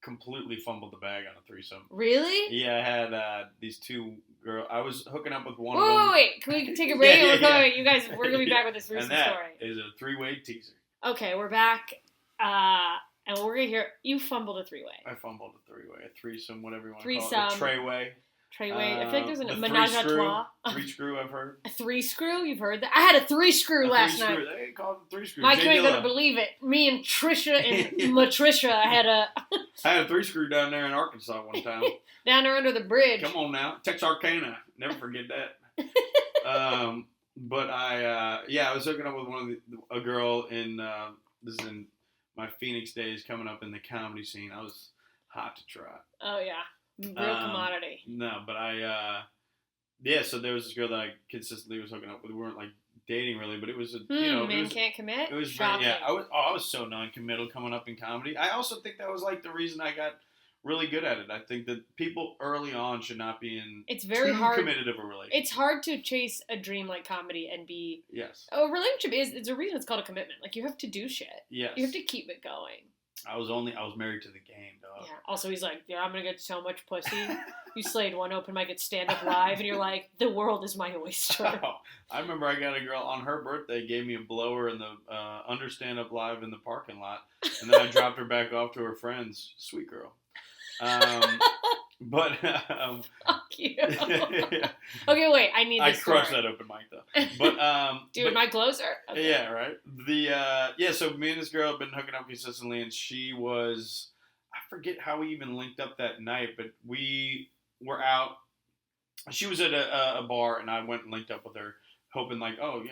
S6: completely fumbled the bag on a threesome.
S5: Really?
S6: Yeah, I had these two girls. I was hooking up with one
S5: Wait,
S6: of them.
S5: wait, can we take a break?
S6: Yeah.
S5: You guys, we're gonna be back with this threesome
S6: And that
S5: story.
S6: is a 3-way teaser.
S5: Okay, we're back, and we're gonna hear you fumbled a 3-way.
S6: I fumbled a 3-way, a threesome, whatever you want to
S5: Threesome.
S6: call it. A trayway.
S5: Treyway. I feel like there's a
S6: the
S5: menage a
S6: three-screw.
S5: trois.
S6: Three-screw, I've heard.
S5: A three-screw? You've heard that? I had a three-screw last night.
S6: They call it the three-screw.
S5: Mike
S6: Jay
S5: ain't gonna
S6: Dilla.
S5: believe it. Me and Trisha and
S6: Yeah.
S5: Matricia had a
S6: I had a three-screw down there in Arkansas one time.
S5: down there under the bridge.
S6: Come on now. Texarkana. Never forget that. But I was hooking up with a girl in, this is in my Phoenix days coming up in the comedy scene. I was hot to try.
S5: Oh yeah, real commodity.
S6: No, but so there was this girl that I consistently was hooking up with. We weren't like dating really, but it was
S5: Men can't commit.
S6: It was
S5: Shocking.
S6: I was so non-committal coming up in comedy. I also think that was like the reason I got really good at it. I think that people early on should not be in
S5: It's very
S6: too
S5: hard.
S6: committed of a relationship.
S5: It's hard to chase a dream like comedy and be.
S6: Yes.
S5: A relationship it's a reason it's called a commitment. Like you have to do shit.
S6: Yes.
S5: You have to keep it going.
S6: I was married to the game, dog.
S5: Yeah. Also, he's like, I'm gonna get so much pussy. You slayed one open mic at Stand Up Live, and you're like, the world is my oyster.
S6: Oh, I remember I got a girl on her birthday gave me a blower in the under Stand Up Live in the parking lot, and then I dropped her back off to her friends. Sweet girl. But
S5: Fuck you. Okay, wait. I need.
S6: I
S5: This
S6: crushed
S5: story.
S6: that open mic though. But
S5: Dude, my closer. Okay.
S6: Yeah, right. So me and this girl have been hooking up consistently, and she was, I forget how we even linked up that night, but we were out. She was at a bar, and I went and linked up with her, hoping like, oh,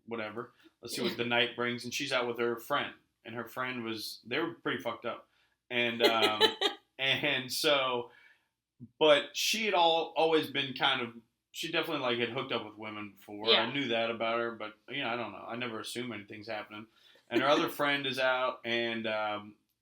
S6: whatever. Let's see what the night brings. And she's out with her friend, and her friend they were pretty fucked up, and and so, but she had always been kind of. She definitely like had hooked up with women before.
S5: Yeah.
S6: I knew that about her, but I don't know. I never assume anything's happening. And her other friend is out, and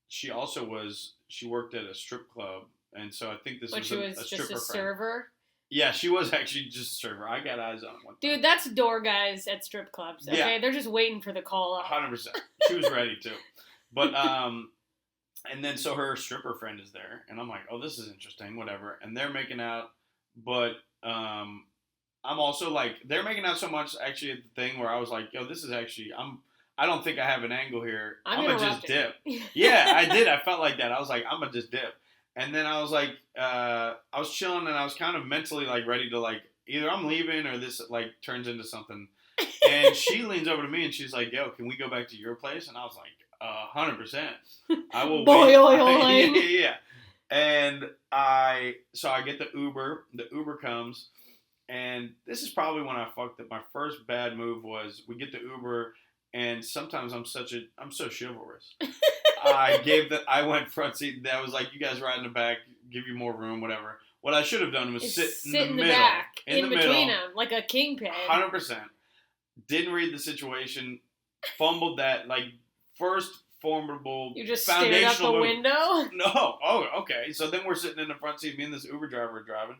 S6: she also she worked at a strip club, and so I think this
S5: But
S6: was
S5: she
S6: a
S5: was
S6: stripper
S5: just a
S6: friend.
S5: server.
S6: Yeah, she was actually just a server. I got eyes on one.
S5: Dude, that's door guys at strip clubs. Okay,
S6: Yeah.
S5: They're just waiting for the call up.
S6: 100%. She was ready too. But and then so her stripper friend is there, and I'm like, oh, this is interesting, whatever. And they're making out, but I'm also like, they're making out so much actually at the thing where I was like, yo, this is actually, I don't think I have an angle here. I'm gonna just dip. Yeah, I did. I felt like that. I was like, I'm gonna just dip. And then I was like, I was chilling, and I was kind of mentally like ready to like, either I'm leaving or this like turns into something. And she leans over to me and she's like, yo, can we go back to your place? And I was like, 100%. I will
S5: Boy,
S6: wait.
S5: oi, oi.
S6: Yeah. And I get the Uber. The Uber comes, and this is probably when I fucked up. My first bad move was we get the Uber, and sometimes I'm so chivalrous. I went front seat. That was like, you guys ride in the back, give you more room, whatever. What I should have done was sit in the middle,
S5: back,
S6: in the
S5: between
S6: middle,
S5: them, like a kingpin.
S6: 100%. Didn't read the situation, fumbled that like first formidable.
S5: You just stared out the
S6: move.
S5: window.
S6: No. Oh, okay. So then we're sitting in the front seat. Me and this Uber driver are driving.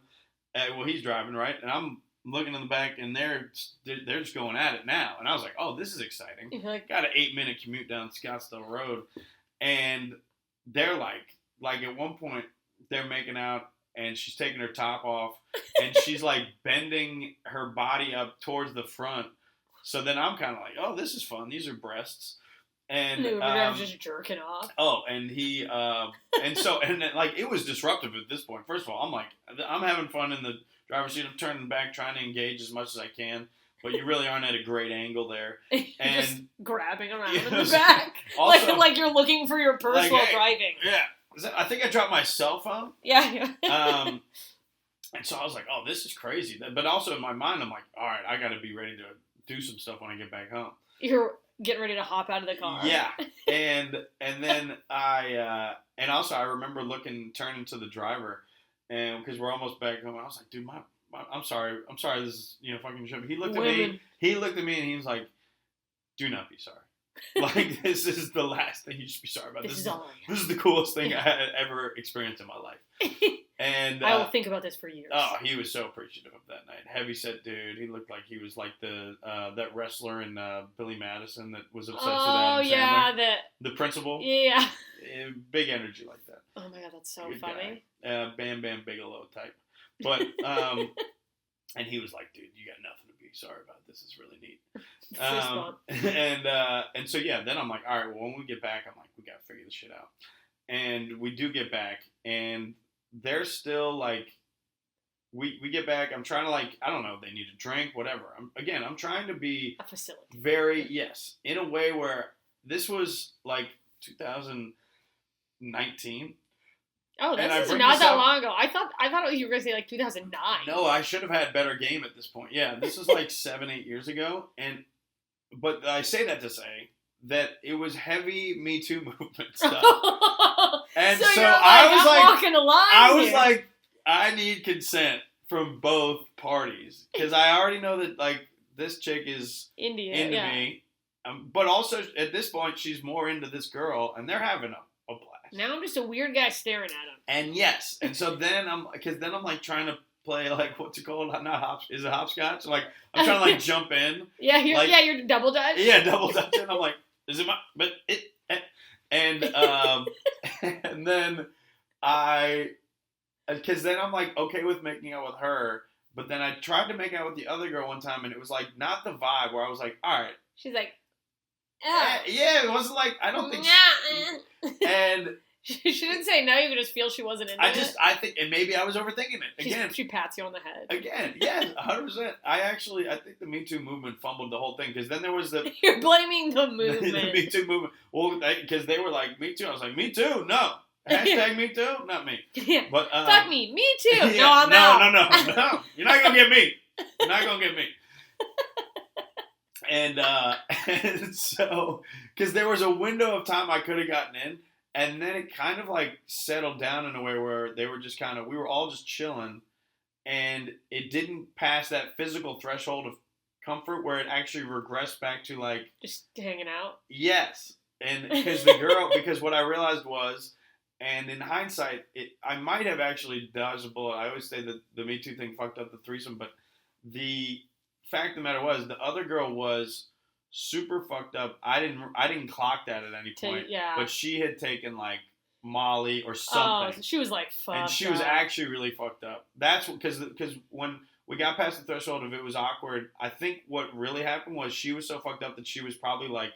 S6: He's driving, right? And I'm looking in the back, and they're just going at it now. And I was like, oh, this is exciting.
S5: You're like,
S6: Got an 8-minute commute down Scottsdale Road, and they're like at one point they're making out, and she's taking her top off, and she's like bending her body up towards the front. So then I'm kind of like, oh, this is fun. These are breasts. And
S5: Uber driver's just jerking off.
S6: Oh, and he and then, like, it was disruptive at this point. First of all, I'm like, I'm having fun in the driver's seat. I'm turning back, trying to engage as much as I can, but you really aren't at a great angle there. And
S5: just grabbing around in
S6: Yes.
S5: the back,
S6: Also,
S5: like you're looking for your purse
S6: like,
S5: while
S6: hey,
S5: driving.
S6: yeah. I think I dropped my cell phone.
S5: Yeah.
S6: And so I was like, oh, this is crazy. But also in my mind, I'm like, all right, I got to be ready to do some stuff when I get back home.
S5: You're getting ready to hop out of the car.
S6: Yeah, and then I remember turning to the driver, and because we're almost back home, I was like, dude, I'm sorry, this is fucking shit. He looked at me, and he was like, do not be sorry. Like, this is the last thing you should be sorry about.
S5: This
S6: is the coolest thing I had ever experienced in my life. And
S5: I will think about this for years.
S6: Oh, he was so appreciative of that night. Heavy set dude. He looked like he was like the that wrestler in Billy Madison that was obsessed with Adam Sandler.
S5: Yeah,
S6: the principal.
S5: Yeah.
S6: Big energy like that.
S5: Oh my god, that's so
S6: Good
S5: funny.
S6: guy. Bam Bam Bigelow type. But and he was like, dude, you got nothing to be sorry about. This is really neat. And so yeah, then I'm like, all right, well, when we get back, I'm like, we gotta figure this shit out. And we do get back, and they're still like, we get back. I'm trying to like, I don't know, they need a drink, whatever. I'm trying to be
S5: A facility.
S6: very, yes, in a way where this was like 2019.
S5: Oh,
S6: And I
S5: this is
S6: bring
S5: not
S6: this
S5: that
S6: up-
S5: long ago. I thought you were gonna say like 2009.
S6: No, I should have had better game at this point. Yeah, this was like 7-8 years ago. But I say that to say that it was heavy Me Too movement stuff. And
S5: so
S6: so
S5: you're like,
S6: I was
S5: I'm
S6: like,
S5: walking a line
S6: I was
S5: here.
S6: like, I need consent from both parties because I already know that like this chick is
S5: India,
S6: into
S5: yeah.
S6: me, but also at this point she's more into this girl, and they're having a blast.
S5: Now I'm just a weird guy staring at him.
S6: And yes, and so then I'm like trying to play like what's it called? Not hop, is it hopscotch? Like I'm trying to like jump in.
S5: Yeah,
S6: like-
S5: you're double dutch.
S6: Yeah, double dutch. And I'm like, is it my? But it, and and then because then I'm like okay with making out with her, but then I tried to make out with the other girl one time, and it was like not the vibe where I was like, all right,
S5: She's like,
S6: yeah, it wasn't like I don't think. And
S5: she didn't say no. You could just feel she wasn't into it.
S6: I think, and maybe I was overthinking it again.
S5: She pats you on the head.
S6: Again, yes, 100%. I think the Me Too movement fumbled the whole thing because then there was the
S5: You're blaming the
S6: the
S5: movement.
S6: Me Too movement. Well, because they were like Me Too, I was like Me Too, no. Hashtag Me Too, not me.
S5: Yeah.
S6: But
S5: Fuck me too.
S6: yeah,
S5: No, I'm out.
S6: No. You're not gonna get me. You're not gonna get me. And so, because there was a window of time I could have gotten in, and then it kind of like settled down in a way where they were just kind of, we were all just chilling, and it didn't pass that physical threshold of comfort where it actually regressed back to like,
S5: Just hanging out.
S6: yes. And because because what I realized was, and in hindsight, I might have actually dodged a bullet. I always say that the Me Too thing fucked up the threesome, but the fact of the matter was the other girl was super fucked up. I didn't clock that at any point.
S5: Yeah.
S6: But she had taken like Molly or
S5: Oh,
S6: something.
S5: she was like fucked
S6: And she was
S5: up.
S6: actually really fucked up. That's because when we got past the threshold of it was awkward, I think what really happened was she was so fucked up that she was probably like,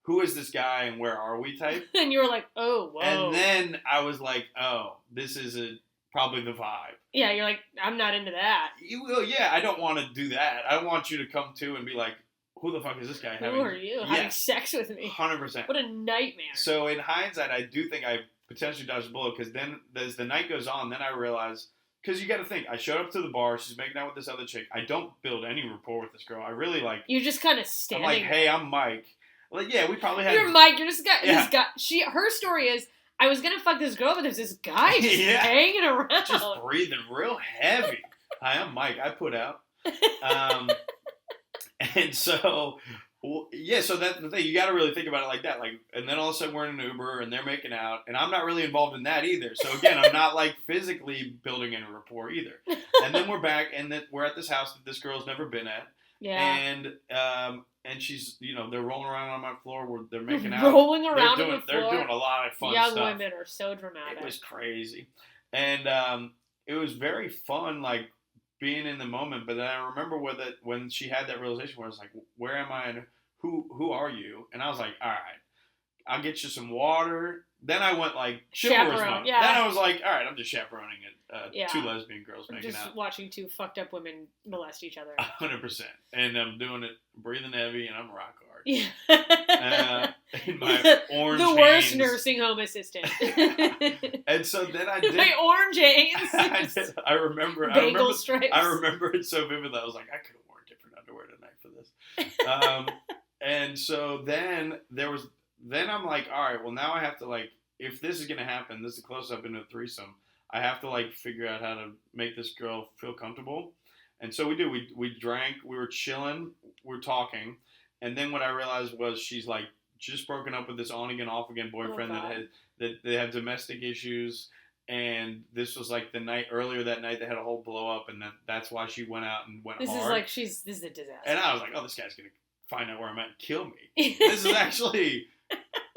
S6: who is this guy and where are we type?
S5: And you were like, oh, whoa.
S6: And then I was like, oh, this is probably the vibe.
S5: Yeah, you're like, I'm not into that.
S6: Yeah, I don't want to do that. I want you to come to and be like, who the fuck is this guy?
S5: Who are you? Having sex with me?
S6: 100%.
S5: What a nightmare.
S6: So in hindsight, I do think I potentially dodged a bullet because then as the night goes on, then I realize, because you got to think, I showed up to the bar, she's making out with this other chick. I don't build any rapport with this girl. I really like,
S5: You're just kind of
S6: I'm
S5: standing.
S6: like, hey, I'm Mike. Like, yeah, we probably had.
S5: You're Mike. You're just got.
S6: Yeah.
S5: He's got. Her story is, I was gonna fuck this girl, but there's this guy just
S6: Yeah.
S5: hanging around.
S6: Just breathing real heavy. Hi, I'm Mike. I put out. And so, yeah, so that's the thing. You got to really think about it like that. Like, and then all of a sudden we're in an Uber and they're making out, and I'm not really involved in that either. So again, I'm not like physically building any rapport either. And then we're back, and then we're at this house that this girl's never been at.
S5: Yeah.
S6: And she's, they're rolling around on my floor where they're making out.
S5: Rolling around
S6: they're doing,
S5: on the floor.
S6: They're doing a lot of fun
S5: Young
S6: stuff.
S5: women are so dramatic.
S6: It was crazy. And it was very fun, like, being in the moment. But then I remember when she had that realization where I was like, where am I and who are you? And I was like, all right, I'll get you some water. Then I went like chivalrous
S5: Chaperone,
S6: mode.
S5: yeah.
S6: Then I was like, all right, I'm just chaperoning it.
S5: Yeah.
S6: 2 lesbian girls making
S5: Just
S6: out.
S5: watching 2 fucked up women molest each other.
S6: 100%. And I'm doing it, breathing heavy, and I'm rock hard.
S5: Yeah.
S6: In my orange
S5: the worst
S6: Hanes.
S5: nursing home assistant.
S6: And so then I did.
S5: My orange Hanes.
S6: I remember
S5: stripes.
S6: I remember it so vividly. I was like, I could have worn different underwear tonight for this. And so then I'm like, all right, well now I have to like, if this is gonna happen, this is close up into a threesome. I have to like figure out how to make this girl feel comfortable. And so we do. We drank. We were chilling. We were talking. And then what I realized was she's like just broken up with this on again, off again boyfriend that they had domestic issues. And this was like the night earlier that night they had a whole blow up, and that's why she went out and went
S5: This
S6: hard.
S5: this is a disaster.
S6: And I was like, oh, this guy's gonna find out where I'm at and kill me. This is actually,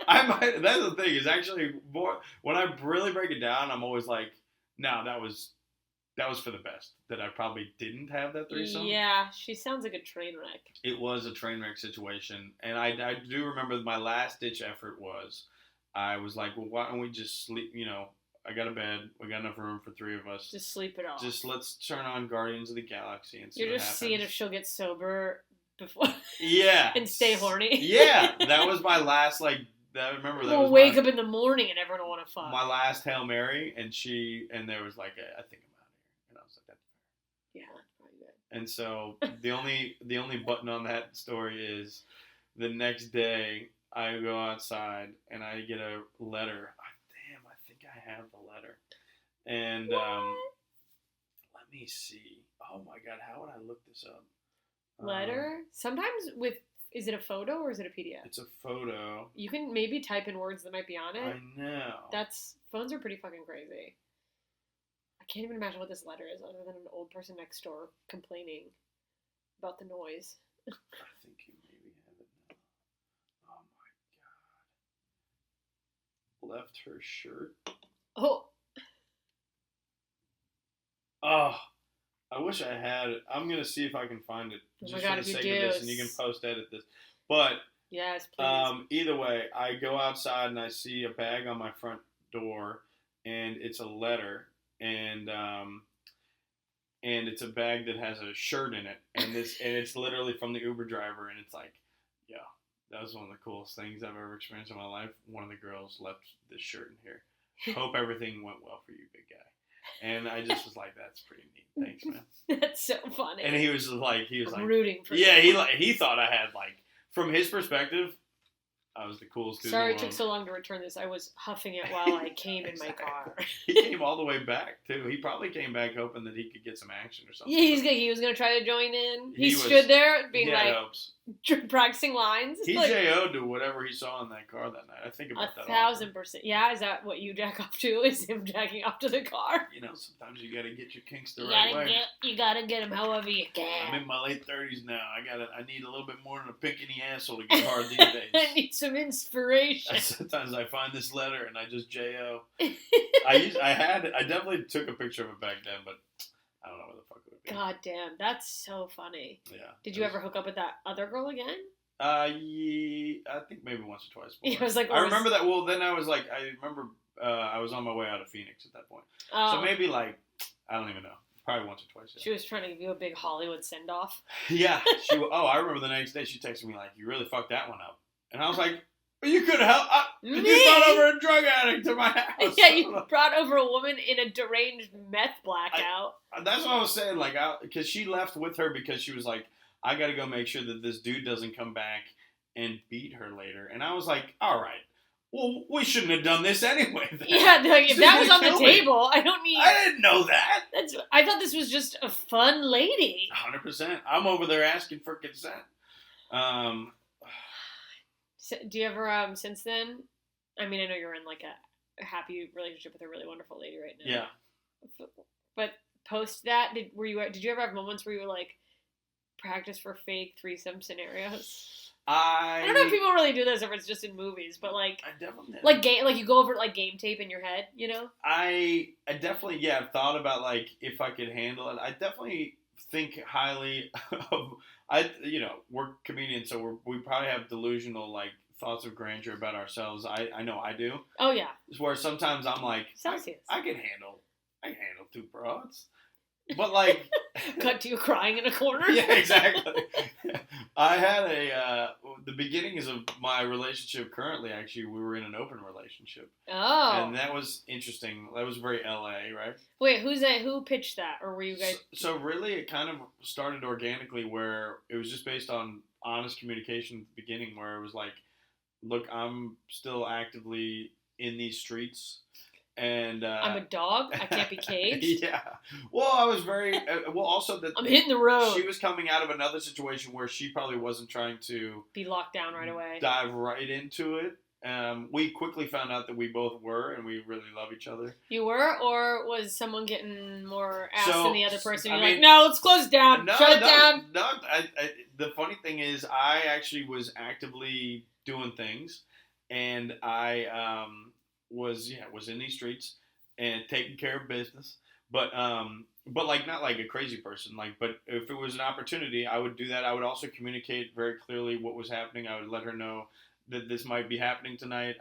S6: that's the thing, is actually more, when I really break it down, I'm always like, no, that was for the best, that I probably didn't have that threesome.
S5: Yeah, she sounds like a train wreck.
S6: It was a train wreck situation. And I do remember my last ditch effort was, I was like, well, why don't we just sleep, I got a bed. We got enough room for 3 of us.
S5: Just sleep it off.
S6: Just let's turn on Guardians of the Galaxy and see
S5: You're
S6: what
S5: just
S6: happens.
S5: seeing if she'll get sober before.
S6: Yeah.
S5: And stay horny.
S6: Yeah, that was my last, like, I remember that
S5: We'll
S6: was
S5: wake up in the morning and everyone will want to fuck.
S6: my last Hail Mary, and there was like, I think I'm out of here. And I was like, that's fair.
S5: Yeah, that's probably good.
S6: And so the only button on that story is the next day I go outside and I get a letter. Damn, I think I have the letter. And let me see. Oh my God, how would I look this up?
S5: Letter? Sometimes is it a photo or is it a PDF?
S6: It's a photo.
S5: You can maybe type in words that might be on it.
S6: I know.
S5: Phones are pretty fucking crazy. I can't even imagine what this letter is other than an old person next door complaining about the noise.
S6: I think you maybe have it now. Oh my God. Left her shirt.
S5: Oh.
S6: Oh, I wish I had it. I'm going to see if I can find it.
S5: Oh my
S6: Just
S5: God,
S6: for
S5: if
S6: the
S5: you
S6: sake
S5: do,
S6: of this, and you can post-edit this. But
S5: yes, please.
S6: either way, I go outside and I see a bag on my front door, and it's a letter, and it's a bag that has a shirt in it, and it's literally from the Uber driver, and it's like, yeah, that was one of the coolest things I've ever experienced in my life. One of the girls left this shirt in here. Hope everything went well for you, big guy. And I just was like, that's pretty neat. Thanks, man.
S5: That's so funny.
S6: And he was like,
S5: rooting for
S6: yeah,
S5: you.
S6: he thought I had, like, from his perspective, I was the coolest dude
S5: Sorry
S6: in
S5: it
S6: the
S5: took
S6: world.
S5: so long to return this. I was huffing it while I came in my car.
S6: He came all the way back, too. He probably came back hoping that he could get some action or something.
S5: Yeah, he was gonna try to join in. He
S6: He was-
S5: stood there being
S6: He had
S5: like
S6: hopes.
S5: practicing lines.
S6: He
S5: like,
S6: JO'd to whatever he saw in that car that night. I think about that
S5: 1,000%. Yeah, is that what you jack off to? Is him jacking off to the car?
S6: often. You know, sometimes you got to get your kinks the right way.
S5: You gotta get him however you
S6: I'm
S5: can.
S6: in my late 30s now. I need a little bit more than a pink in the asshole to get hard these days.
S5: I need some inspiration.
S6: Sometimes I find this letter and I just JO. I definitely took a picture of it back then, but I don't know where the fuck it would be.
S5: God damn, that's so funny.
S6: Yeah.
S5: Did you ever hook up with that other girl again?
S6: Yeah, I think maybe once or twice.
S5: It was like,
S6: I remember that. Well, then I remember I was on my way out of Phoenix at that point. So maybe like, I don't even know. Probably once or twice. Yeah.
S5: She was trying to give you a big Hollywood send off.
S6: Yeah. I remember the next day she texted me like, "You really fucked that one up," and I was like, "You could help. You brought over a drug addict to my house."
S5: Yeah, you brought over a woman in a deranged meth blackout.
S6: That's what I was saying. Like, because she left with her because she was like, "I got to go make sure that this dude doesn't come back and beat her later." And I was like, "All right. Well, we shouldn't have done this anyway." Then.
S5: Yeah, like, if
S6: She's
S5: that was
S6: gonna
S5: on the
S6: kill me.
S5: table, I don't need.
S6: I didn't know that.
S5: I thought this was just a fun lady.
S6: 100%. I'm over there asking for consent.
S5: So, do you ever, since then? I mean, I know you're in like a happy relationship with a really wonderful lady right now.
S6: Yeah.
S5: But post that, did you ever have moments where you were like practice for fake threesome scenarios? I don't know if people really do this, or if it's just in movies, but like,
S6: I definitely
S5: like you go over like game tape in your head, you know?
S6: I definitely have thought about like if I could handle it. I definitely think highly of we're comedians, so we probably have delusional like thoughts of grandeur about ourselves. I know I do.
S5: Oh yeah.
S6: It's where sometimes I'm like,
S5: Celsius.
S6: I can handle 2 broads. But like
S5: cut to you crying in a corner.
S6: Yeah, exactly. I had the beginnings of my relationship currently, actually, we were in an open relationship.
S5: Oh.
S6: And that was interesting. That was very LA, right?
S5: Wait, who pitched that? Or were you guys...
S6: So really, it kind of started organically where it was just based on honest communication at the beginning where it was like, look, I'm still actively in these streets. And
S5: I'm a dog. I can't be caged.
S6: Yeah. Well, I was very also that
S5: I'm hitting the road.
S6: She was coming out of another situation where she probably wasn't trying to
S5: be locked down right away.
S6: Dive right into it. We quickly found out that we both were, and we really love each other.
S5: You were, or was someone getting more ass than the other person? You're
S6: like,
S5: no, let's close it down. Shut it down.
S6: No. The funny thing is, I actually was actively doing things, and I was in these streets and taking care of business, but like not like a crazy person, like, but if it was an opportunity, I would do that. I would also communicate very clearly what was happening. I would let her know that this might be happening tonight,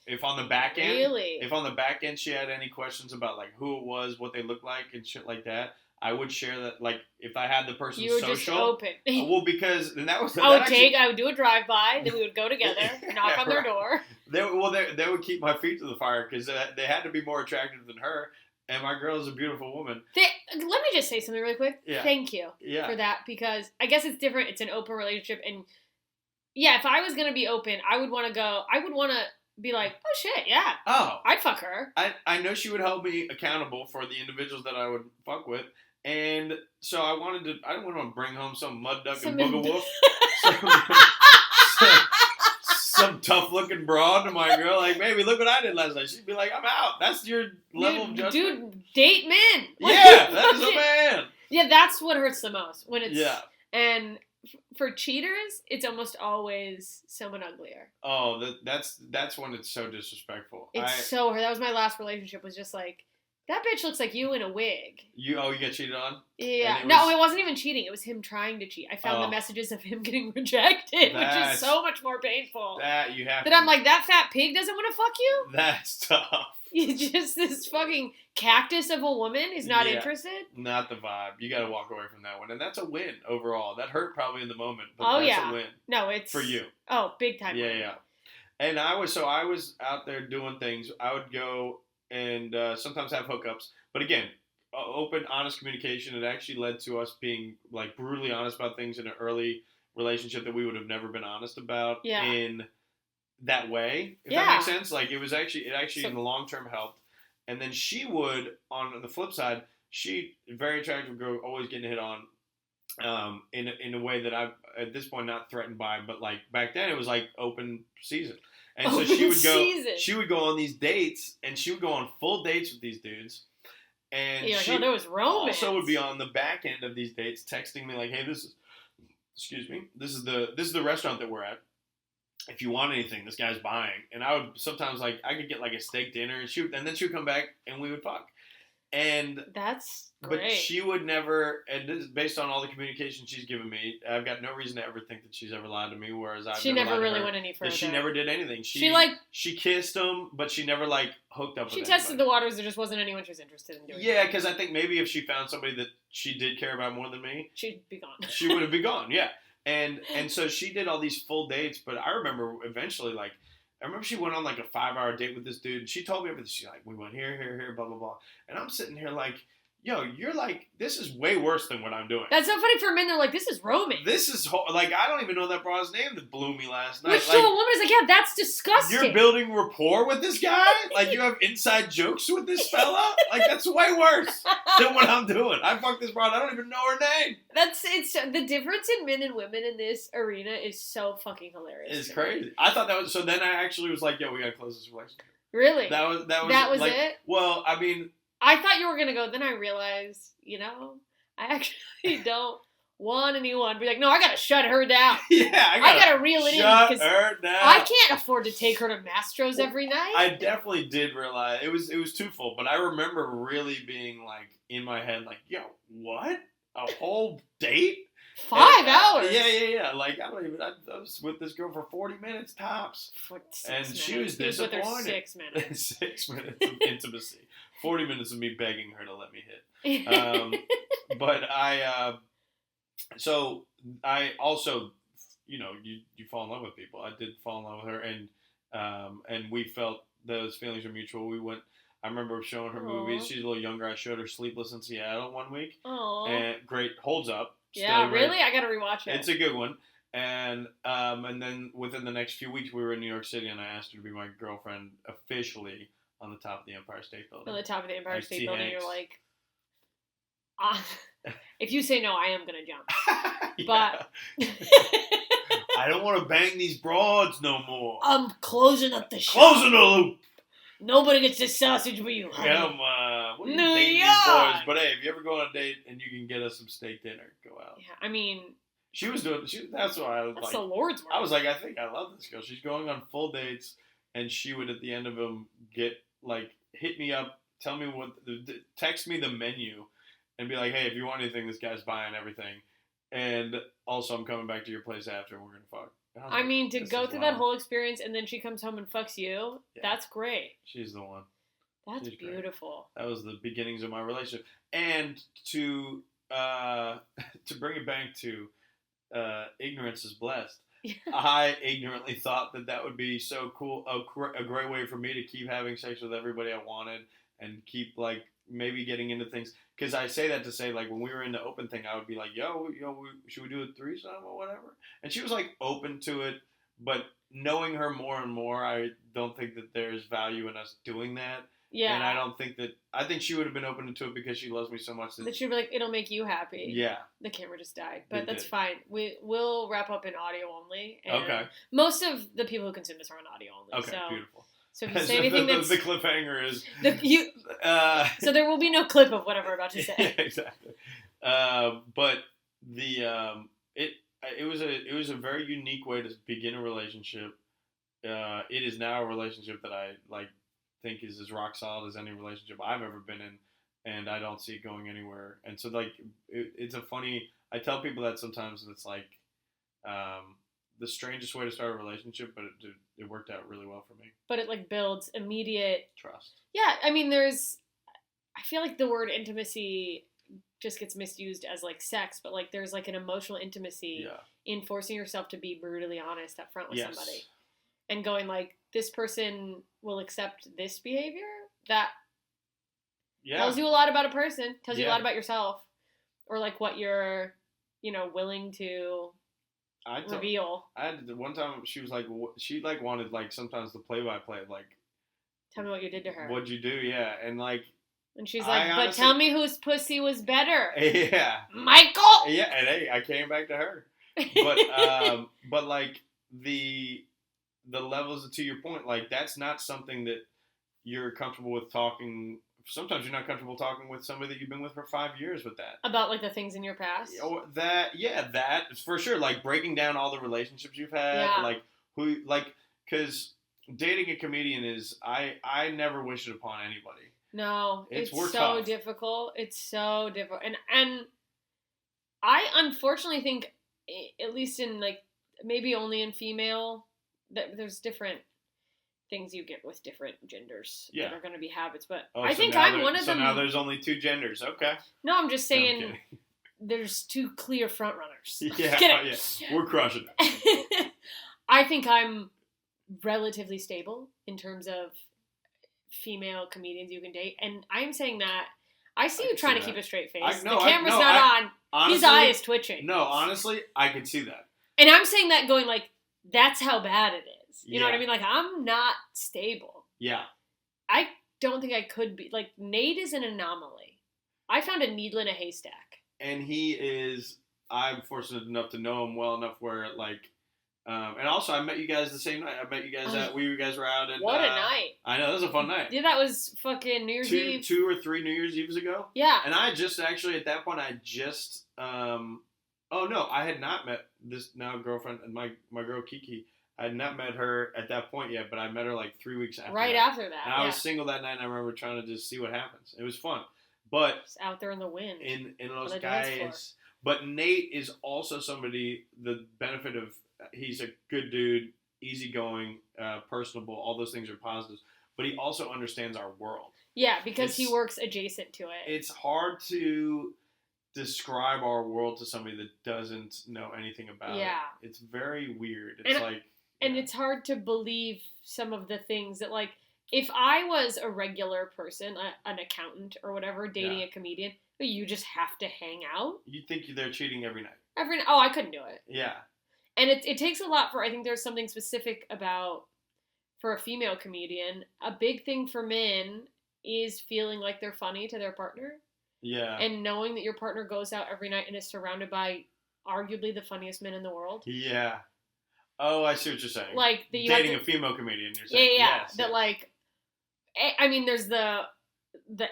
S6: if on the back end,
S5: Really?
S6: if on the back end she had any questions about like who it was, what they looked like, and shit like that, I would share that. Like if I had the person's
S5: You were
S6: social,
S5: just open.
S6: well, because and that was
S5: I would do a drive-by, then we would go together, knock on their
S6: right.
S5: door.
S6: They would keep my feet to the fire because they had to be more attractive than her, and my girl is a beautiful woman.
S5: Let me just say something really quick.
S6: Yeah.
S5: Thank you for that, because I guess it's different. It's an open relationship, and yeah, if I was gonna be open, I would want to be like, oh shit, yeah, I'd fuck her.
S6: I know she would hold me accountable for the individuals that I would fuck with. And so I didn't want to bring home some mud duck and booger wolf, some tough looking broad to my girl. Like, baby, look what I did last night. She'd be like, I'm out. That's your level of judgment.
S5: Dude, date men.
S6: Yeah, that is a man.
S5: Yeah, that's what hurts the most when it's and for cheaters, it's almost always someone uglier.
S6: Oh, that's when it's so disrespectful.
S5: That was my last relationship. Was just like, that bitch looks like you in a wig.
S6: You get cheated on?
S5: Yeah. It wasn't even cheating. It was him trying to cheat. I found the messages of him getting rejected, which is so much more painful. I'm like, that fat pig doesn't want to fuck you?
S6: That's tough.
S5: You just, this fucking cactus of a woman is not interested?
S6: Not the vibe. You got to walk away from that one. And that's a win overall. That hurt probably in the moment, but that's a win.
S5: No, it's...
S6: For you.
S5: Oh, big time win.
S6: Yeah. And I was out there doing things. I would go and sometimes have hookups. But again, open, honest communication. It actually led to us being like brutally honest about things in an early relationship that we would have never been honest about in that way. If that makes sense. Like it actually in the long term helped. And then she would, on the flip side, very attractive girl, always getting hit on in a way that I've at this point not threatened by, but like back then it was like open season. And so she would go on these dates, and she would go on full dates with these dudes. And she
S5: there was romance.
S6: Also would be on the back end of these dates, texting me like, "Hey, this is the restaurant that we're at. If you want anything, this guy's buying." And I would sometimes I could get like a steak dinner, and then she would come back and we would fuck. And
S5: that's great.
S6: But she would never, and this is based on all the communication she's given me, I've got no reason to ever think that she's ever lied to me, whereas I've
S5: never really went any further.
S6: She never did anything. She kissed him, but she never like hooked up with him.
S5: She tested the waters. There just wasn't anyone she was interested in doing.
S6: Yeah, because I think maybe if she found somebody that she did care about more than me,
S5: she'd be gone.
S6: She would have been gone, yeah. And so she did all these full dates, but I remember eventually, like, I remember she went on like a 5-hour date with this dude, and she told me everything. She's like, we went here, blah, blah, blah. And I'm sitting here like, yo, you're like, this is way worse than what I'm doing.
S5: That's so funny for men. They're like, this is romance.
S6: This is, like, I don't even know that broad's name that blew me last night.
S5: Which to a woman is like, yeah, that's disgusting.
S6: You're building rapport with this guy? Like, you have inside jokes with this fella? Like, that's way worse than what I'm doing. I fucked this broad, I don't even know her name.
S5: It's the difference in men and women in this arena is so fucking hilarious.
S6: It's crazy. I thought that was, so then I actually was like, yo, we gotta close this relationship.
S5: Really?
S6: That was like,
S5: it?
S6: Well, I mean,
S5: I thought you were going to go, then I realized, I actually don't want anyone to be like, no, I got to shut her down.
S6: Yeah, I
S5: got to reel it in.
S6: Shut her down.
S5: I can't afford to take her to Mastro's every night.
S6: I definitely did realize, it was twofold, but I remember really being like, in my head, like, yo, what? A whole date?
S5: 5 hours?
S6: Yeah. Like, I was with this girl for 40 minutes tops. And she was disappointed.
S5: With her 6 minutes.
S6: 6 minutes of intimacy. 40 minutes of me begging her to let me hit. But so I also, you fall in love with people. I did fall in love with her, and we felt those feelings were mutual. I remember showing her movies. She's a little younger. I showed her Sleepless in Seattle one week.
S5: Aww.
S6: And great, holds up.
S5: Yeah, really? I gotta rewatch it.
S6: It's a good one. And then within the next few weeks, we were in New York City, and I asked her to be my girlfriend officially on the top of the Empire State Building.
S5: On the top of the Empire State Building, you're like, if you say no, I am gonna jump. But
S6: I don't want to bang these broads no more.
S5: I'm closing up the shop.
S6: Closing the loop.
S5: Nobody gets this sausage but you.
S6: Yeah, what are you thinking, these boys? But hey, if you ever go on a date and you can get us some steak dinner, go out.
S5: Yeah, I mean,
S6: she was doing. That's why I was
S5: that's
S6: like,
S5: the Lord's work.
S6: I was like, I think I love this girl. She's going on full dates, and she would at the end of them hit me up, tell me text me the menu, and be like, hey, if you want anything, this guy's buying everything. And also, I'm coming back to your place after, and we're gonna fuck. was
S5: I
S6: like,
S5: mean, to
S6: this
S5: go
S6: is
S5: through
S6: wild.
S5: that whole experience and then she comes home and fucks you,
S6: Yeah.
S5: that's great.
S6: She's the one.
S5: That's
S6: She's great.
S5: beautiful.
S6: That was the beginnings of my relationship. And to to bring it back to ignorance is blessed. I ignorantly thought that would be so cool, a great way for me to keep having sex with everybody I wanted and keep like maybe getting into things. Because I say that to say, like, when we were in the open thing, I would be like, yo, should we do a threesome or whatever? And she was like open to it, but knowing her more and more, I don't think that there's value in us doing that.
S5: Yeah.
S6: And I don't think that, I think she would have been open to it because she loves me so much.
S5: That she'd be like, it'll make you happy.
S6: Yeah.
S5: The camera just died. But
S6: It
S5: that's
S6: did.
S5: fine. We'll wrap up in audio only. And
S6: Okay.
S5: most of the people who consume this are on audio only.
S6: Okay,
S5: so,
S6: beautiful.
S5: So if you say anything that's...
S6: The cliffhanger is...
S5: So there will be no clip of what I'm about to say.
S6: Yeah, exactly. But it was a very unique way to begin a relationship. It is now a relationship that I think is as rock solid as any relationship I've ever been in, and I don't see it going anywhere. And so it's a funny. I tell people that sometimes, and it's like the strangest way to start a relationship, but it worked out really well for me.
S5: But it builds immediate
S6: trust.
S5: Yeah, I mean, I feel like the word intimacy just gets misused as sex, but there's an emotional intimacy in forcing yourself to be brutally honest up front with somebody. And going this person will accept this behavior, that tells you a lot about a person, tells you a lot about yourself, or what you're, willing to reveal.
S6: I had one time she was she wanted sometimes the play-by-play
S5: tell me what you did to her.
S6: What'd you do? Yeah, and
S5: and she's like, but tell me whose pussy was better.
S6: Yeah,
S5: Michael.
S6: Yeah, and hey, I came back to her, but the levels, to your point, that's not something that you're comfortable with talking. Sometimes you're not comfortable talking with somebody that you've been with for 5 years with that.
S5: About the things in your past?
S6: That for sure. Breaking down all the relationships you've had. Because dating a comedian is, I never wish it upon anybody.
S5: No, it's so
S6: tough.
S5: difficult. It's so difficult. And I unfortunately think, at least in maybe only in female, that there's different things you get with different genders that are going to be habits. But I think I'm one of them.
S6: So now there's only 2 genders. Okay.
S5: No, I'm just saying there's 2 clear front runners.
S6: Yeah. We're crushing it.
S5: I think I'm relatively stable in terms of female comedians you can date. And I'm saying that I see you trying to keep a straight face. The camera's not on.
S6: Honestly,
S5: his eye is twitching.
S6: No, honestly, I can see that.
S5: And I'm saying that going that's how bad it is. You know what I mean? I'm not stable.
S6: Yeah.
S5: I don't think I could be. Nate is an anomaly. I found a needle in a haystack.
S6: And I'm fortunate enough to know him well enough where, and also I met you guys the same night. I met you guys you guys were out at...
S5: What a night.
S6: I know, that was a fun night.
S5: Yeah, that was fucking New Year's Eve.
S6: 2 or 3 New Year's Eves ago?
S5: Yeah.
S6: And I just, actually, at that point, oh no, I had not met this now girlfriend, and my girl Kiki. I had not met her at that point yet, but I met her 3 weeks after.
S5: Right
S6: that.
S5: after that.
S6: And I was single that night, and I remember trying to just see what happens. It was fun, but
S5: just out there in the wind.
S6: In Los Guys. But Nate is also somebody. The benefit of he's a good dude, easygoing, personable. All those things are positives. But he also understands our world. Yeah, because he works adjacent to it. It's hard to describe our world to somebody that doesn't know anything about it. It's very weird. It's and it's hard to believe some of the things that, if I was a regular person, an accountant or whatever, dating a comedian, you just have to hang out. You'd think they're cheating every night. Oh, I couldn't do it. Yeah. And it takes a lot I think there's something specific about, for a female comedian, a big thing for men is feeling like they're funny to their partner. Yeah. And knowing that your partner goes out every night and is surrounded by arguably the funniest men in the world. Yeah. Oh, I see what you're saying. Dating a female comedian, you're saying. Yeah. Yes, that I mean, there's the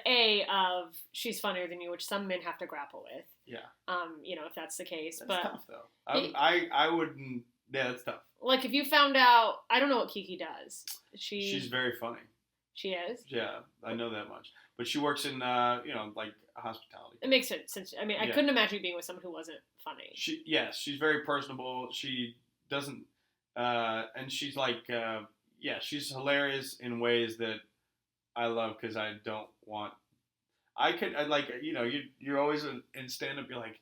S6: A of she's funnier than you, which some men have to grapple with. Yeah. If that's the case. That's tough, though. I wouldn't. Yeah, that's tough. If you found out, I don't know what Kiki does. She's very funny. She is? Yeah, I know that much. But she works in, hospitality.
S5: It makes sense. I mean, I
S6: Yeah.
S5: couldn't imagine you being with someone who wasn't funny.
S6: She's very personable. She doesn't, and she's like, she's hilarious in ways that I love because I don't want. I like, you're always in stand-up. You're like,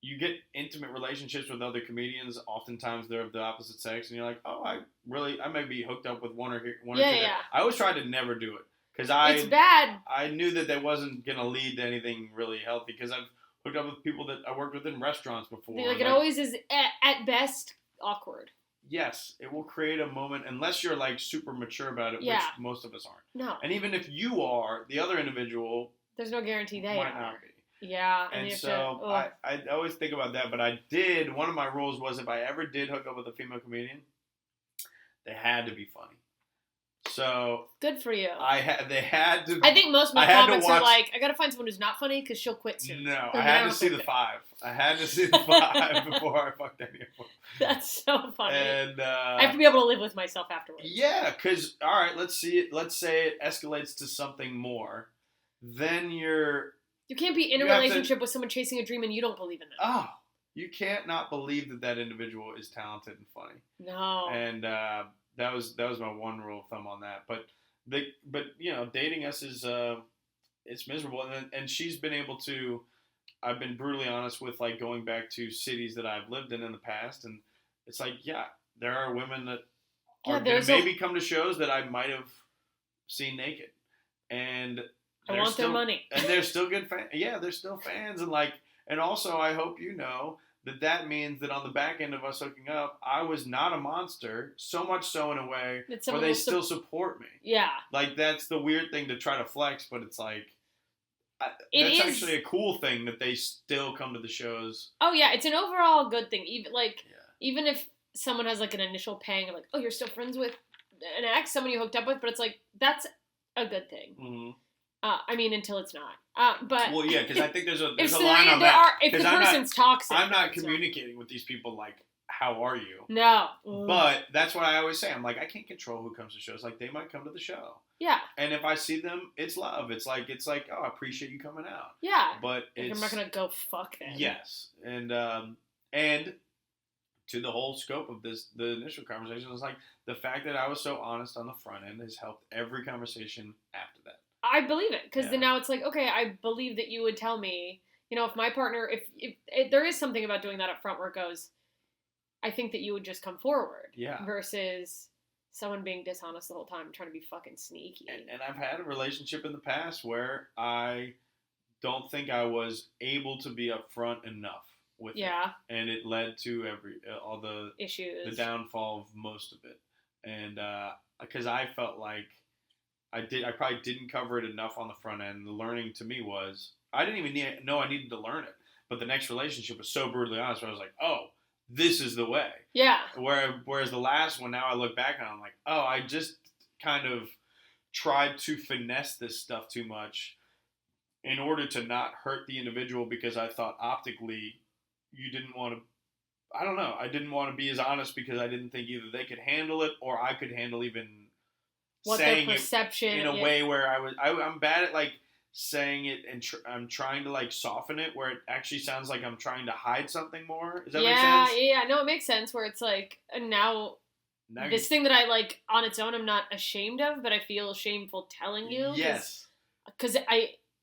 S6: you get intimate relationships with other comedians. Oftentimes they're of the opposite sex, and you're like, oh, I may be hooked up with one or two.
S5: Yeah.
S6: I always tried to never do it because
S5: It's bad.
S6: I knew that wasn't gonna lead to anything really healthy because I've hooked up with people that I worked with in restaurants before.
S5: Like it always is at best awkward.
S6: Yes, it will create a moment unless you're like super mature about it,
S5: Yeah.
S6: which most of us aren't.
S5: No.
S6: And even if you are, the other individual
S5: There's no guarantee they
S6: might
S5: are.
S6: not be.
S5: Yeah.
S6: And
S5: you have
S6: so
S5: to,
S6: I always think about that, but one of my rules was if I ever did hook up with a female comedian, they had to be funny. So
S5: good for you.
S6: they had to.
S5: I think most of my
S6: I had to
S5: comics
S6: watch-
S5: are like, I gotta find someone who's not funny because she'll quit soon.
S6: No,
S5: Like,
S6: I had to
S5: don't
S6: see the
S5: think
S6: 5. I had to see the 5 before I fucked any of them.
S5: That's so funny.
S6: And
S5: I have to be able to live with myself afterwards.
S6: yeah, because all right, let's see it. Let's say it escalates to something more. Then
S5: You can't be in a
S6: You have to-
S5: relationship with someone chasing a dream and you don't believe in them.
S6: you can't not believe that individual is talented and funny.
S5: No.
S6: And that was my one rule of thumb on that. But dating us is it's miserable. And she's been able to. I've been brutally honest with like going back to cities that I've lived in the past, and it's like there are women that are going to maybe come to shows that I might have seen naked, and
S5: I want their money.
S6: and they're still good fans. Yeah, they're still fans, and also I hope you know that means that on the back end of us hooking up, I was not a monster. So much so in a way where they still support me.
S5: Yeah.
S6: Like that's the weird thing to try to flex, but it's like.
S5: It
S6: That's
S5: is
S6: actually a cool thing that they still come to the shows.
S5: Oh yeah, it's an overall good thing. Even if someone has like an initial pang of like, oh, you're still friends with an ex, someone you hooked up with, but it's like that's a good thing.
S6: Mm-hmm.
S5: I mean, until it's not. But
S6: Well, yeah, because I think there's a
S5: if
S6: line on that.
S5: if the
S6: 'Cause
S5: person's toxic,
S6: I'm not
S5: it's not.
S6: communicating with these people like, how are you?
S5: No.
S6: But that's what I always say. I'm like, I can't control who comes to shows. Like, they might come to the show.
S5: Yeah.
S6: And if I see them, it's love. It's like, oh, I appreciate you coming out.
S5: Yeah.
S6: But
S5: I'm not gonna go fuck them.
S6: Yes, and to the whole scope of the initial conversation was like the fact that I was so honest on the front end has helped every conversation after that.
S5: I believe it because
S6: Yeah.
S5: then now it's like, okay, I believe that you would tell me, if my partner, if there is something about doing that up front where it goes, I think that you would just come forward.
S6: Yeah.
S5: Versus someone being dishonest the whole time, trying to be fucking sneaky.
S6: And I've had a relationship in the past where I don't think I was able to be upfront enough with it. And it led to all the
S5: issues,
S6: the downfall of most of it. And because I felt like I probably didn't cover it enough on the front end. The learning to me was I didn't even know I needed to learn it. But the next relationship was so brutally honest where I was like, oh, this is the way.
S5: Yeah.
S6: Whereas the last one, now I look back and I'm like, oh, I just kind of tried to finesse this stuff too much in order to not hurt the individual because I thought optically you didn't want to, I don't know, I didn't want to be as honest because I didn't think either they could handle it or I could handle even
S5: what
S6: saying
S5: their perception
S6: it in a way where I'm bad at like saying it and I'm trying to like soften it where it actually sounds like I'm trying to hide something more. Does that make sense?
S5: Yeah, no, it makes sense where it's like, and now this thing that I like on its own I'm not ashamed of, but I feel shameful telling you.
S6: Yes.
S5: Because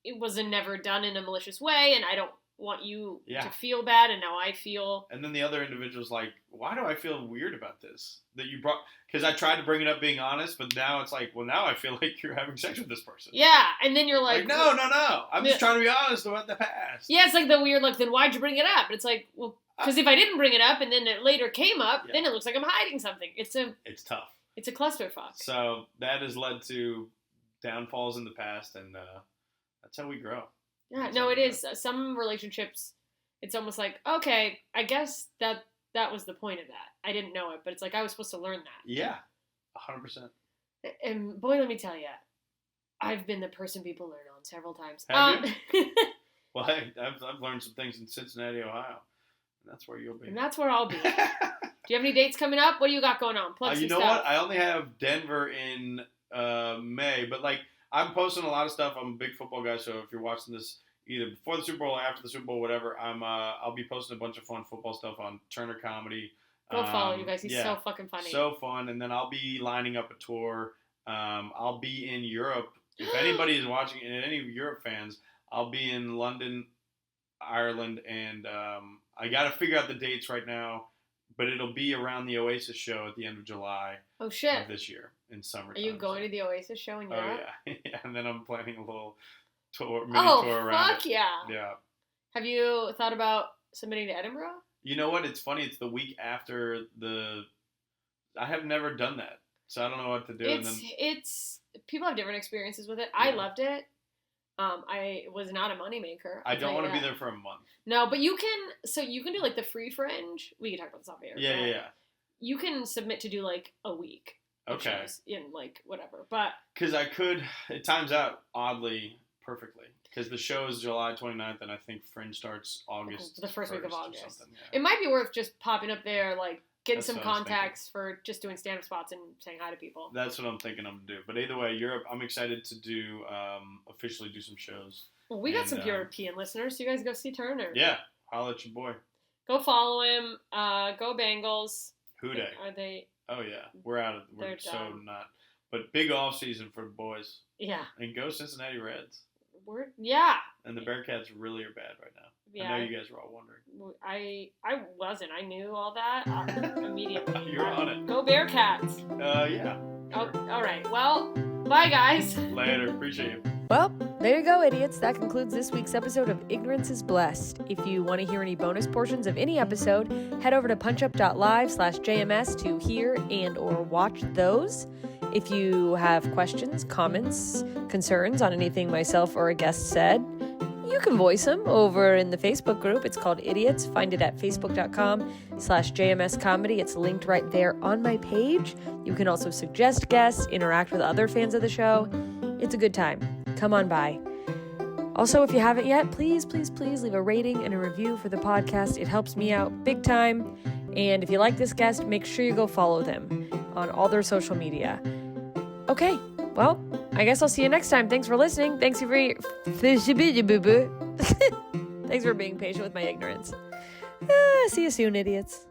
S5: it was never done in a malicious way, and I don't want you
S6: Yeah.
S5: to feel bad, and now I feel...
S6: And then the other individual's like, why do I feel weird about this? That you brought... Because I tried to bring it up being honest, but now it's like, well, now I feel like you're having sex with this person.
S5: Yeah, and then you're like...
S6: no. I'm just trying to be honest about the past.
S5: Yeah, it's like the weird, like, then why'd you bring it up? And it's like, well, because if I didn't bring it up and then it later came up, then it looks like I'm hiding something. It's
S6: tough.
S5: It's a clusterfuck.
S6: So that has led to downfalls in the past, and that's how we grow.
S5: Yeah, no, it is. Some relationships, it's almost like, okay, I guess that was the point of that. I didn't know it, but it's like I was supposed to learn that.
S6: Yeah, 100%.
S5: And boy, let me tell you, I've been the person people learn on several times.
S6: Have you? Well, hey, I've learned some things in Cincinnati, Ohio. And that's where you'll be.
S5: And that's where I'll be. Do you have any dates coming up? What do you got going on? Plug some
S6: you know
S5: stuff.
S6: what? I only have Denver in May, but like I'm posting a lot of stuff. I'm a big football guy, so if you're watching this either before the Super Bowl or after the Super Bowl, whatever, I'll be posting a bunch of fun football stuff on Turner Comedy.
S5: Go follow you guys. He's so fucking funny.
S6: So fun. And then I'll be lining up a tour. I'll be in Europe. If anybody is watching, and any Europe fans, I'll be in London, Ireland, and I got to figure out the dates right now, but it'll be around the Oasis show at the end of July.
S5: Oh, shit.
S6: Of this year in summertime.
S5: Are you going to the Oasis show in Europe?
S6: Oh, yeah. Yeah. And then I'm planning a little mini tour around.
S5: Fuck yeah.
S6: Yeah.
S5: Have you thought about submitting to Edinburgh?
S6: You know what? It's funny. It's the week after I have never done that, so I don't know what to do.
S5: It's people have different experiences with it. Yeah. I loved it. I was not a moneymaker.
S6: I don't want to be there for a month.
S5: No, but you can do like the free fringe. We can talk about this off air.
S6: Yeah.
S5: You can submit to do like a week.
S6: Okay.
S5: In like whatever, but
S6: because it times out oddly perfectly. Because the show is July 29th, and I think Fringe starts August.
S5: The first week of August.
S6: Yeah.
S5: It might be worth just popping up there, like getting some contacts for just doing stand-up spots and saying hi to people.
S6: That's what I'm thinking I'm gonna do. But either way, Europe, I'm excited to do officially do some shows.
S5: Well, we got some European listeners, so you guys go see Turner.
S6: Yeah, holla at your boy.
S5: Go follow him. Go Bengals.
S6: Who dey?
S5: Are they?
S6: Oh yeah, we're not. But big off season for the boys.
S5: Yeah.
S6: And go Cincinnati Reds.
S5: Yeah.
S6: And the Bearcats really are bad right now. Yeah. I know you guys were all wondering.
S5: I wasn't. I knew all that immediately.
S6: You're on it.
S5: Go Bearcats.
S6: Yeah.
S5: Sure. Oh, all right. Well, bye guys.
S6: Later. Appreciate you.
S4: Well, there you go, idiots. That concludes this week's episode of Ignorance is Blessed. If you want to hear any bonus portions of any episode, head over to punchup.live/JMS to hear and or watch those. If you have questions, comments, concerns on anything myself or a guest said, you can voice them over in the Facebook group. It's called Idiots. Find it at facebook.com/JMS Comedy. It's linked right there on my page. You can also suggest guests, interact with other fans of the show. It's a good time. Come on by. Also, if you haven't yet, please leave a rating and a review for the podcast. It helps me out big time. And if you like this guest, make sure you go follow them on all their social media. Okay, well, I guess I'll see you next time. Thanks for listening. Thanks for being patient with my ignorance. See you soon, idiots.